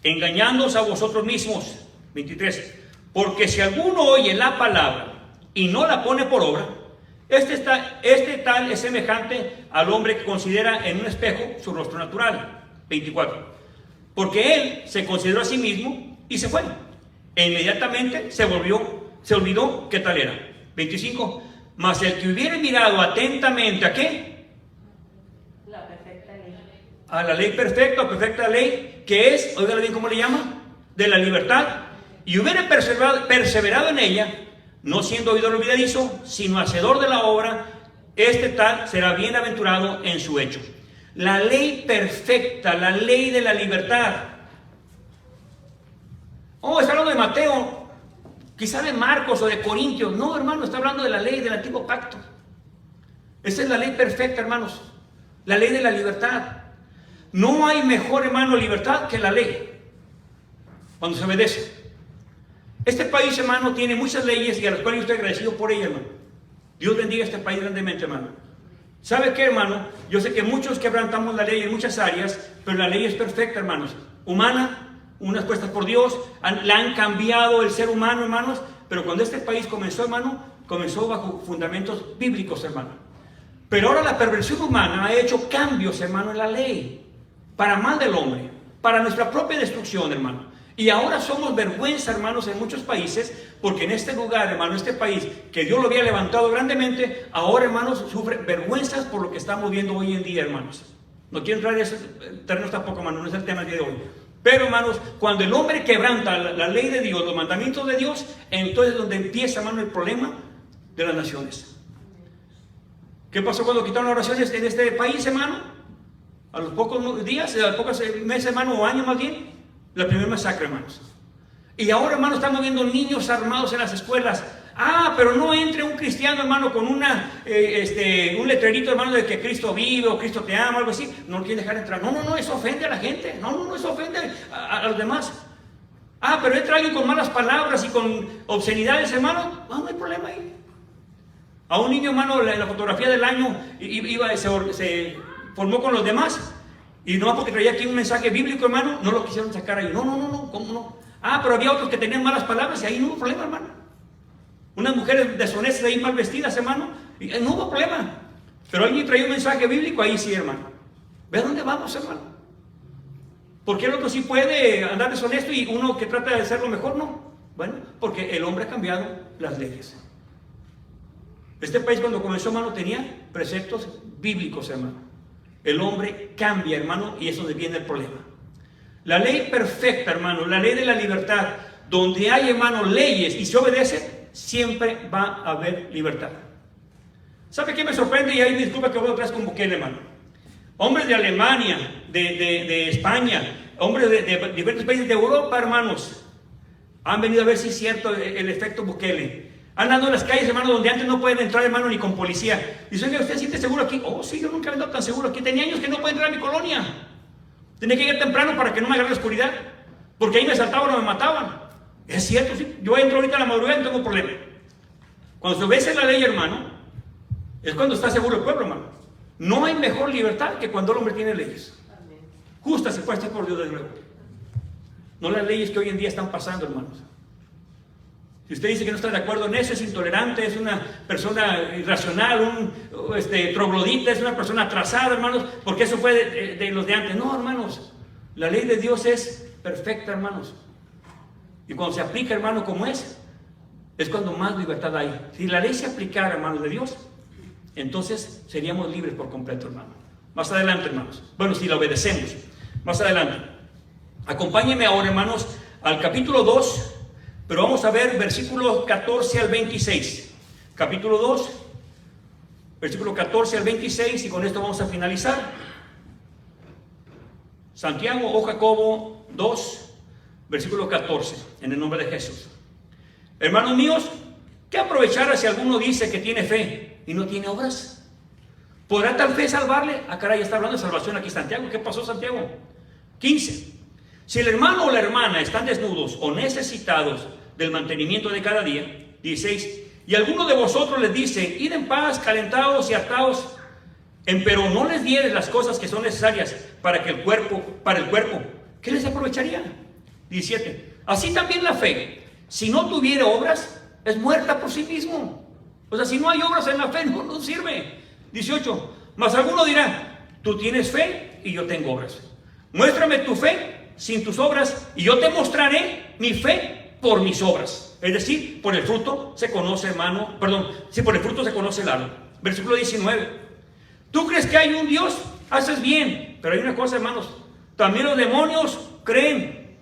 S1: engañándoos a vosotros mismos. 23. Porque si alguno oye la palabra y no la pone por obra, este tal es semejante al hombre que considera en un espejo su rostro natural. 24. Porque él se consideró a sí mismo y se fue, e inmediatamente se olvidó qué tal era. 25. Mas el que hubiere mirado atentamente, ¿a qué?
S2: La perfecta ley.
S1: A la ley perfecta, perfecta ley, que es, oigan bien cómo le llama, de la libertad, y hubiere perseverado en ella, no siendo oidor olvidadizo, sino hacedor de la obra, este tal será bienaventurado en su hecho. La ley perfecta, la ley de la libertad. Oh, está hablando de Mateo, quizá de Marcos o de Corintios. No, hermano, está hablando de la ley del antiguo pacto. Esa es la ley perfecta, hermanos. La ley de la libertad. No hay mejor, hermano, libertad que la ley, cuando se obedece. Este país, hermano, tiene muchas leyes y a las cuales yo estoy agradecido por ellas, hermano. Dios bendiga este país grandemente, hermano. ¿Sabe qué, hermano? Yo sé que muchos quebrantamos la ley en muchas áreas, pero la ley es perfecta, hermanos. Humana, unas puestas por Dios, la han cambiado el ser humano, hermanos, pero cuando este país comenzó, hermano, comenzó bajo fundamentos bíblicos, hermano. Pero ahora la perversión humana ha hecho cambios, hermano, en la ley, para mal del hombre, para nuestra propia destrucción, hermano. Y ahora somos vergüenza, hermanos, en muchos países, porque en este lugar, hermano, este país, que Dios lo había levantado grandemente, ahora, hermanos, sufre vergüenzas por lo que estamos viendo hoy en día, hermanos. No quiero entrar en ese terreno tampoco, hermano, no es el tema del día de hoy. Pero, hermanos, cuando el hombre quebranta la ley de Dios, los mandamientos de Dios, entonces es donde empieza, hermano, el problema de las naciones. ¿Qué pasó cuando quitaron las oraciones en este país, hermano? A los pocos días, a los pocos meses, hermano, o años más bien, la primera masacre, hermanos. Y ahora, hermano, estamos viendo niños armados en las escuelas. Ah, pero no entre un cristiano, hermano, con un letrerito, hermano, de que Cristo vive o Cristo te ama, algo así. No lo quieren dejar entrar. No, eso ofende a la gente. No, eso ofende a los demás. Ah, pero entra alguien con malas palabras y con obscenidades, hermano. No hay problema ahí. A un niño, hermano, en la fotografía del año se formó con los demás. Y no porque traía aquí un mensaje bíblico, hermano, no lo quisieron sacar ahí. No, ¿cómo no? Ah, pero había otros que tenían malas palabras y ahí no hubo problema, hermano. Unas mujeres deshonestas ahí mal vestidas, hermano, y no hubo problema. Pero alguien traía un mensaje bíblico, ahí sí, hermano. ¿Ve a dónde vamos, hermano? ¿Por qué el otro sí puede andar deshonesto y uno que trata de hacerlo mejor no? Bueno, porque el hombre ha cambiado las leyes. Este país cuando comenzó, hermano, tenía preceptos bíblicos, hermano. El hombre cambia, hermano, y eso viene el problema. La ley perfecta, hermano, la ley de la libertad, donde hay, hermano, leyes y se obedece, siempre va a haber libertad. ¿Sabe qué me sorprende? Y ahí disculpa que voy otra vez con Bukele, hermano. Hombres de Alemania, de España, hombres de diferentes países de Europa, hermanos, han venido a ver si es cierto el efecto Bukele. Andando en las calles, hermano, donde antes no pueden entrar, hermano, ni con policía. Dice, oye, ¿usted se siente seguro aquí? Oh, sí, yo nunca he andado tan seguro aquí. Tenía años que no puedo entrar a mi colonia. Tenía que ir temprano para que no me agarre la oscuridad. Porque ahí me saltaban o me mataban. Es cierto, sí. Yo entro ahorita a la madrugada y no tengo problema. Cuando se obedece la ley, hermano, es cuando está seguro el pueblo, hermano. No hay mejor libertad que cuando el hombre tiene leyes. Justas y puestas por Dios, desde luego. No las leyes que hoy en día están pasando, hermanos. Si usted dice que no está de acuerdo en eso, es intolerante, es una persona irracional, un troglodita, es una persona atrasada, hermanos, porque eso fue de los de antes. No, hermanos, la ley de Dios es perfecta, hermanos. Y cuando se aplica, hermano, como es cuando más libertad hay. Si la ley se aplicara, hermanos, de Dios, entonces seríamos libres por completo, hermano. Más adelante, hermanos. Bueno, si la obedecemos. Más adelante. Acompáñenme ahora, hermanos, al capítulo 2. Pero vamos a ver versículos 14 al 26. Capítulo 2, versículo 14 al 26, y con esto vamos a finalizar. Santiago o Jacobo 2, versículo 14, en el nombre de Jesús. Hermanos míos, ¿qué aprovechará si alguno dice que tiene fe y no tiene obras? ¿Podrá tal fe salvarle? Ah, caray, está hablando de salvación aquí Santiago. ¿Qué pasó, Santiago? 15. Si el hermano o la hermana están desnudos o necesitados del mantenimiento de cada día. 16. Y alguno de vosotros les dice, id en paz, calentados y hartaos, pero no les dieres las cosas que son necesarias para el cuerpo, ¿qué les aprovecharía? 17. Así también la fe, si no tuviera obras, es muerta por sí mismo. O sea, si no hay obras en la fe, no sirve. 18. Mas alguno dirá, tú tienes fe y yo tengo obras. Muéstrame tu fe sin tus obras y yo te mostraré mi fe por mis obras. Es decir, por el fruto se conoce, hermano, por el fruto se conoce el árbol. Versículo 19. ¿Tú crees que hay un Dios? Haces bien. Pero hay una cosa, hermanos. También los demonios creen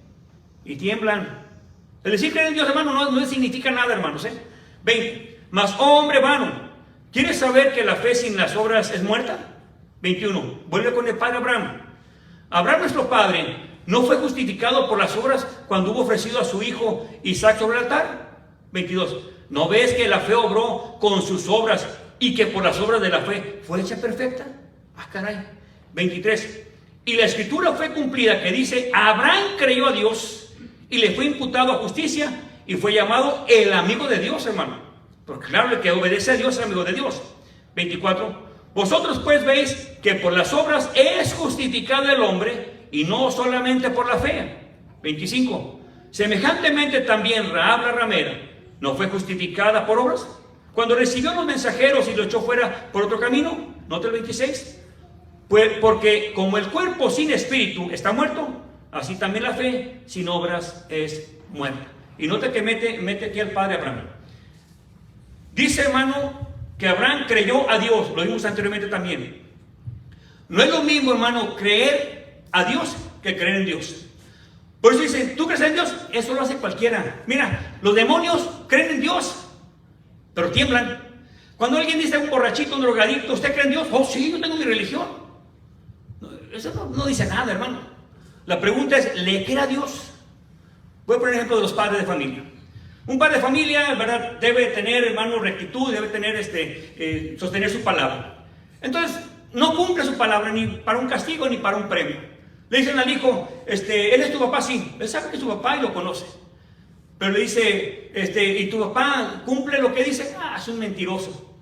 S1: y tiemblan. El decir creer en Dios, hermano, no significa nada, hermanos. 20. Mas, oh hombre vano, ¿quieres saber que la fe sin las obras es muerta? 21. Vuelve con el padre Abraham. Abraham, nuestro padre, ¿no fue justificado por las obras cuando hubo ofrecido a su hijo Isaac sobre el altar? 22. ¿No ves que la fe obró con sus obras y que por las obras de la fe fue hecha perfecta? Ah, caray. 23. Y la escritura fue cumplida que dice, Abraham creyó a Dios y le fue imputado a justicia y fue llamado el amigo de Dios, hermano. Porque claro, el que obedece a Dios es amigo de Dios. 24. Vosotros pues veis que por las obras es justificado el hombre y no solamente por la fe. 25. Semejantemente también Rahab la ramera no fue justificada por obras cuando recibió los mensajeros y lo echó fuera por otro camino. Nota el 26. Pues porque como el cuerpo sin espíritu está muerto, así también la fe sin obras es muerta. Y nota que mete aquí al padre Abraham. Dice, hermano, que Abraham creyó a Dios. Lo vimos anteriormente también. No es lo mismo, hermano, creer a Dios que creer en Dios. Por eso dice, ¿tú crees en Dios? Eso lo hace cualquiera. Mira, los demonios creen en Dios, pero tiemblan. Cuando alguien dice a un borrachito, un drogadicto, ¿usted cree en Dios? Oh, sí, yo tengo mi religión. Eso no dice nada, hermano. La pregunta es, ¿le cree a Dios? Voy a poner ejemplo de los padres de familia. Un padre de familia, ¿verdad?, debe tener, hermano, rectitud, debe tener, sostener su palabra. Entonces, no cumple su palabra ni para un castigo ni para un premio. Le dicen al hijo, ¿él es tu papá? Sí. Él sabe que es su papá y lo conoce. Pero le dice, ¿y tu papá cumple lo que dice? Ah, es un mentiroso.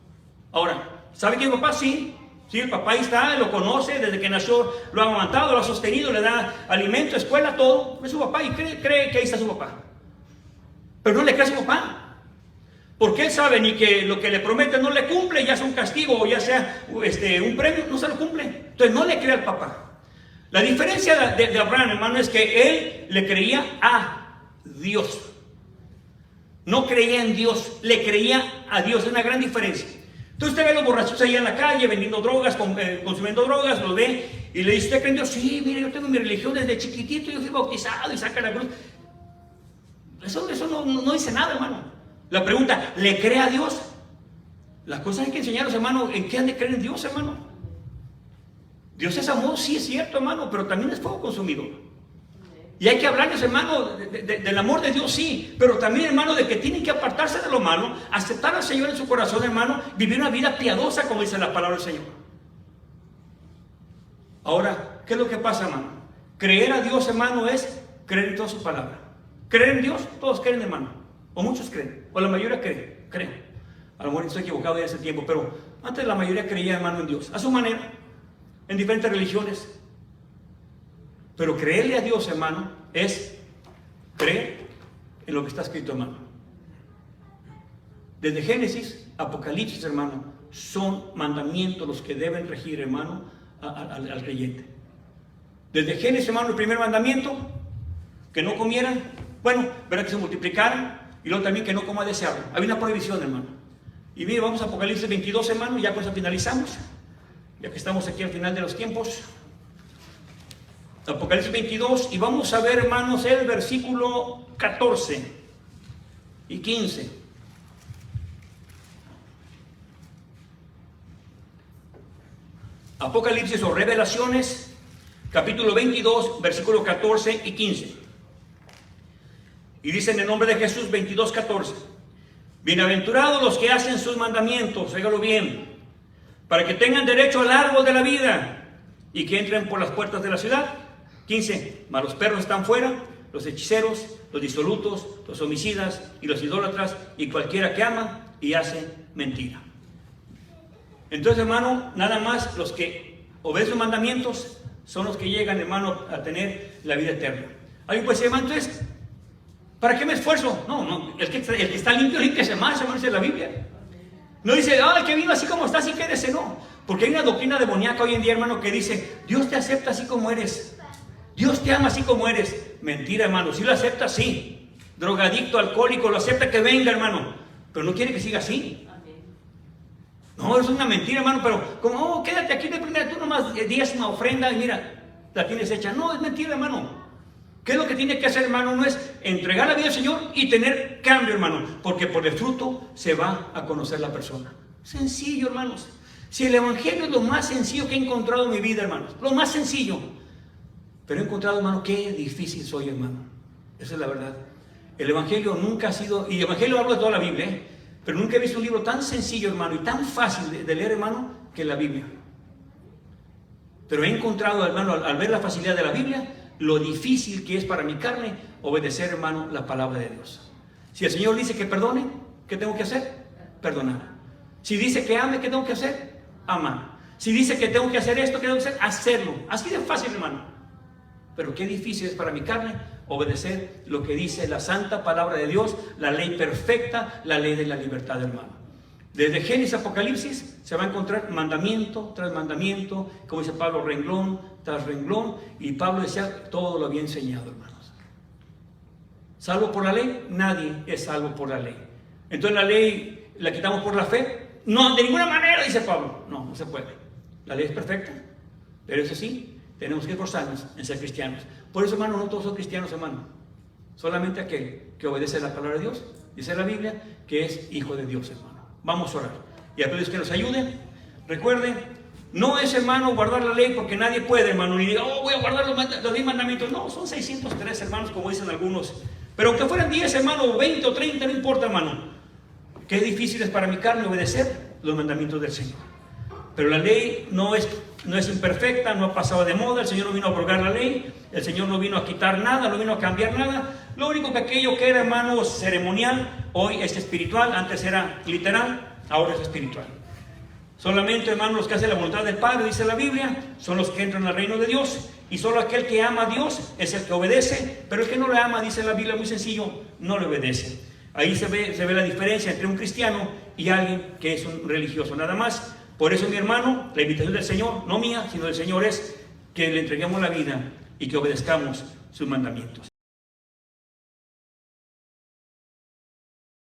S1: Ahora, ¿sabe quién es el papá? Sí. Sí, el papá ahí está, lo conoce, desde que nació lo ha amamantado, lo ha sostenido, le da alimento, escuela, todo. Es su papá y cree que ahí está su papá. Pero no le cree a su papá. Porque él sabe ni que lo que le promete no le cumple, ya sea un castigo o ya sea un premio, no se lo cumple. Entonces no le cree al papá. La diferencia de Abraham, hermano, es que él le creía a Dios. No creía en Dios, le creía a Dios. Es una gran diferencia. Entonces usted ve a los borrachos ahí en la calle vendiendo drogas, consumiendo drogas, los ve y le dice, ¿usted cree en Dios? Sí, mire, yo tengo mi religión desde chiquitito, yo fui bautizado y saca la cruz. Eso no dice nada, hermano. La pregunta, ¿le cree a Dios? Las cosas hay que enseñarlos, hermano, ¿en qué han de creer en Dios, hermano? Dios es amor, sí es cierto, hermano, pero también es fuego consumidor. Y hay que hablarles, hermano, del amor de Dios, sí, pero también, hermano, de que tienen que apartarse de lo malo, aceptar al Señor en su corazón, hermano, vivir una vida piadosa, como dice la palabra del Señor. Ahora, ¿qué es lo que pasa, hermano? Creer a Dios, hermano, es creer en toda su palabra. Creer en Dios, todos creen, hermano, o muchos creen, o la mayoría creen. A lo mejor estoy equivocado ya hace tiempo, pero antes la mayoría creía, hermano, en Dios, a su manera, en diferentes religiones. Pero creerle a Dios, hermano, es creer en lo que está escrito, hermano. Desde Génesis, Apocalipsis, hermano, son mandamientos los que deben regir, hermano, al creyente. Desde Génesis, hermano, el primer mandamiento, que no comieran, bueno, verá que se multiplicaran, y luego también que no coma de ese árbol. Había una prohibición, hermano. Y mire, vamos a Apocalipsis 22, hermano, y ya con eso finalizamos, ya que estamos aquí al final de los tiempos. Apocalipsis 22, y vamos a ver, hermanos, el versículo 14 y 15. Apocalipsis o revelaciones, capítulo 22, versículos 14 y 15. Y dice en el nombre de Jesús, 22, 14. Bienaventurados los que hacen sus mandamientos, óigalo bien, para que tengan derecho al árbol de la vida y que entren por las puertas de la ciudad. 15. Mas los perros están fuera, los hechiceros, los disolutos, los homicidas y los idólatras y cualquiera que ama y hace mentira. Entonces, hermano, nada más los que obedecen los mandamientos son los que llegan, hermano, a tener la vida eterna. Alguien puede decir, hermano, entonces, ¿para qué me esfuerzo? No, el que está limpio, límpiese más, hermano, dice la Biblia. No dice, el que vino así como está, así quédese, no. Porque hay una doctrina demoníaca hoy en día, hermano, que dice, Dios te acepta así como eres. Dios te ama así como eres. Mentira, hermano, si lo acepta, sí. Drogadicto, alcohólico, lo acepta, que venga, hermano. Pero no quiere que siga así. No, es una mentira, hermano, pero como, quédate aquí de primera, tú nomás digas una ofrenda y mira, la tienes hecha. No, es mentira, hermano. ¿Qué es lo que tiene que hacer, hermano? No es entregar la vida al Señor y tener cambio, hermano, porque por el fruto se va a conocer la persona. Sencillo, hermanos. Si el evangelio es lo más sencillo que he encontrado en mi vida, hermanos, lo más sencillo. Pero he encontrado, hermano, qué difícil soy, hermano. Esa es la verdad. El evangelio nunca ha sido, y el evangelio habla de toda la Biblia, pero nunca he visto un libro tan sencillo, hermano, y tan fácil de leer, hermano, que la Biblia. Pero he encontrado, hermano, al ver la facilidad de la Biblia, lo difícil que es para mi carne obedecer, hermano, la palabra de Dios. Si el Señor dice que perdone, ¿qué tengo que hacer? Perdonar. Si dice que ame, ¿qué tengo que hacer? Amar. Si dice que tengo que hacer esto, ¿qué tengo que hacer? Hacerlo. Así de fácil, hermano. Pero qué difícil es para mi carne obedecer lo que dice la santa palabra de Dios, la ley perfecta, la ley de la libertad, hermano. Desde Génesis a Apocalipsis se va a encontrar mandamiento tras mandamiento, como dice Pablo, renglón tras renglón, y Pablo decía, todo lo había enseñado, hermanos. ¿Salvo por la ley? Nadie es salvo por la ley. Entonces la ley la quitamos por la fe. No, de ninguna manera, dice Pablo. No se puede. La ley es perfecta, pero eso sí, tenemos que esforzarnos en ser cristianos. Por eso, hermano, no todos son cristianos, hermano. Solamente aquel que obedece la palabra de Dios, dice la Biblia, que es hijo de Dios, hermano. Vamos a orar. Y a pedirles que nos ayuden. Recuerden, no es, hermano, guardar la ley porque nadie puede, hermano. Ni diga, voy a guardar los 10 mandamientos. No, son 603, hermanos, como dicen algunos. Pero aunque fueran 10, hermano, o 20 o 30, no importa, hermano. Qué difícil es para mi carne obedecer los mandamientos del Señor. Pero la ley no es imperfecta, no ha pasado de moda. El Señor no vino a abrogar la ley. El Señor no vino a quitar nada, no vino a cambiar nada. Lo único que aquello que era, hermano, ceremonial, hoy es espiritual. Antes era literal, ahora es espiritual. Solamente, hermano, los que hacen la voluntad del Padre, dice la Biblia, son los que entran al reino de Dios. Y solo aquel que ama a Dios es el que obedece. Pero el que no le ama, dice la Biblia, muy sencillo, no le obedece. Ahí se ve la diferencia entre un cristiano y alguien que es un religioso, nada más. Por eso, mi hermano, la invitación del Señor, no mía, sino del Señor, es que le entreguemos la vida y que obedezcamos sus mandamientos.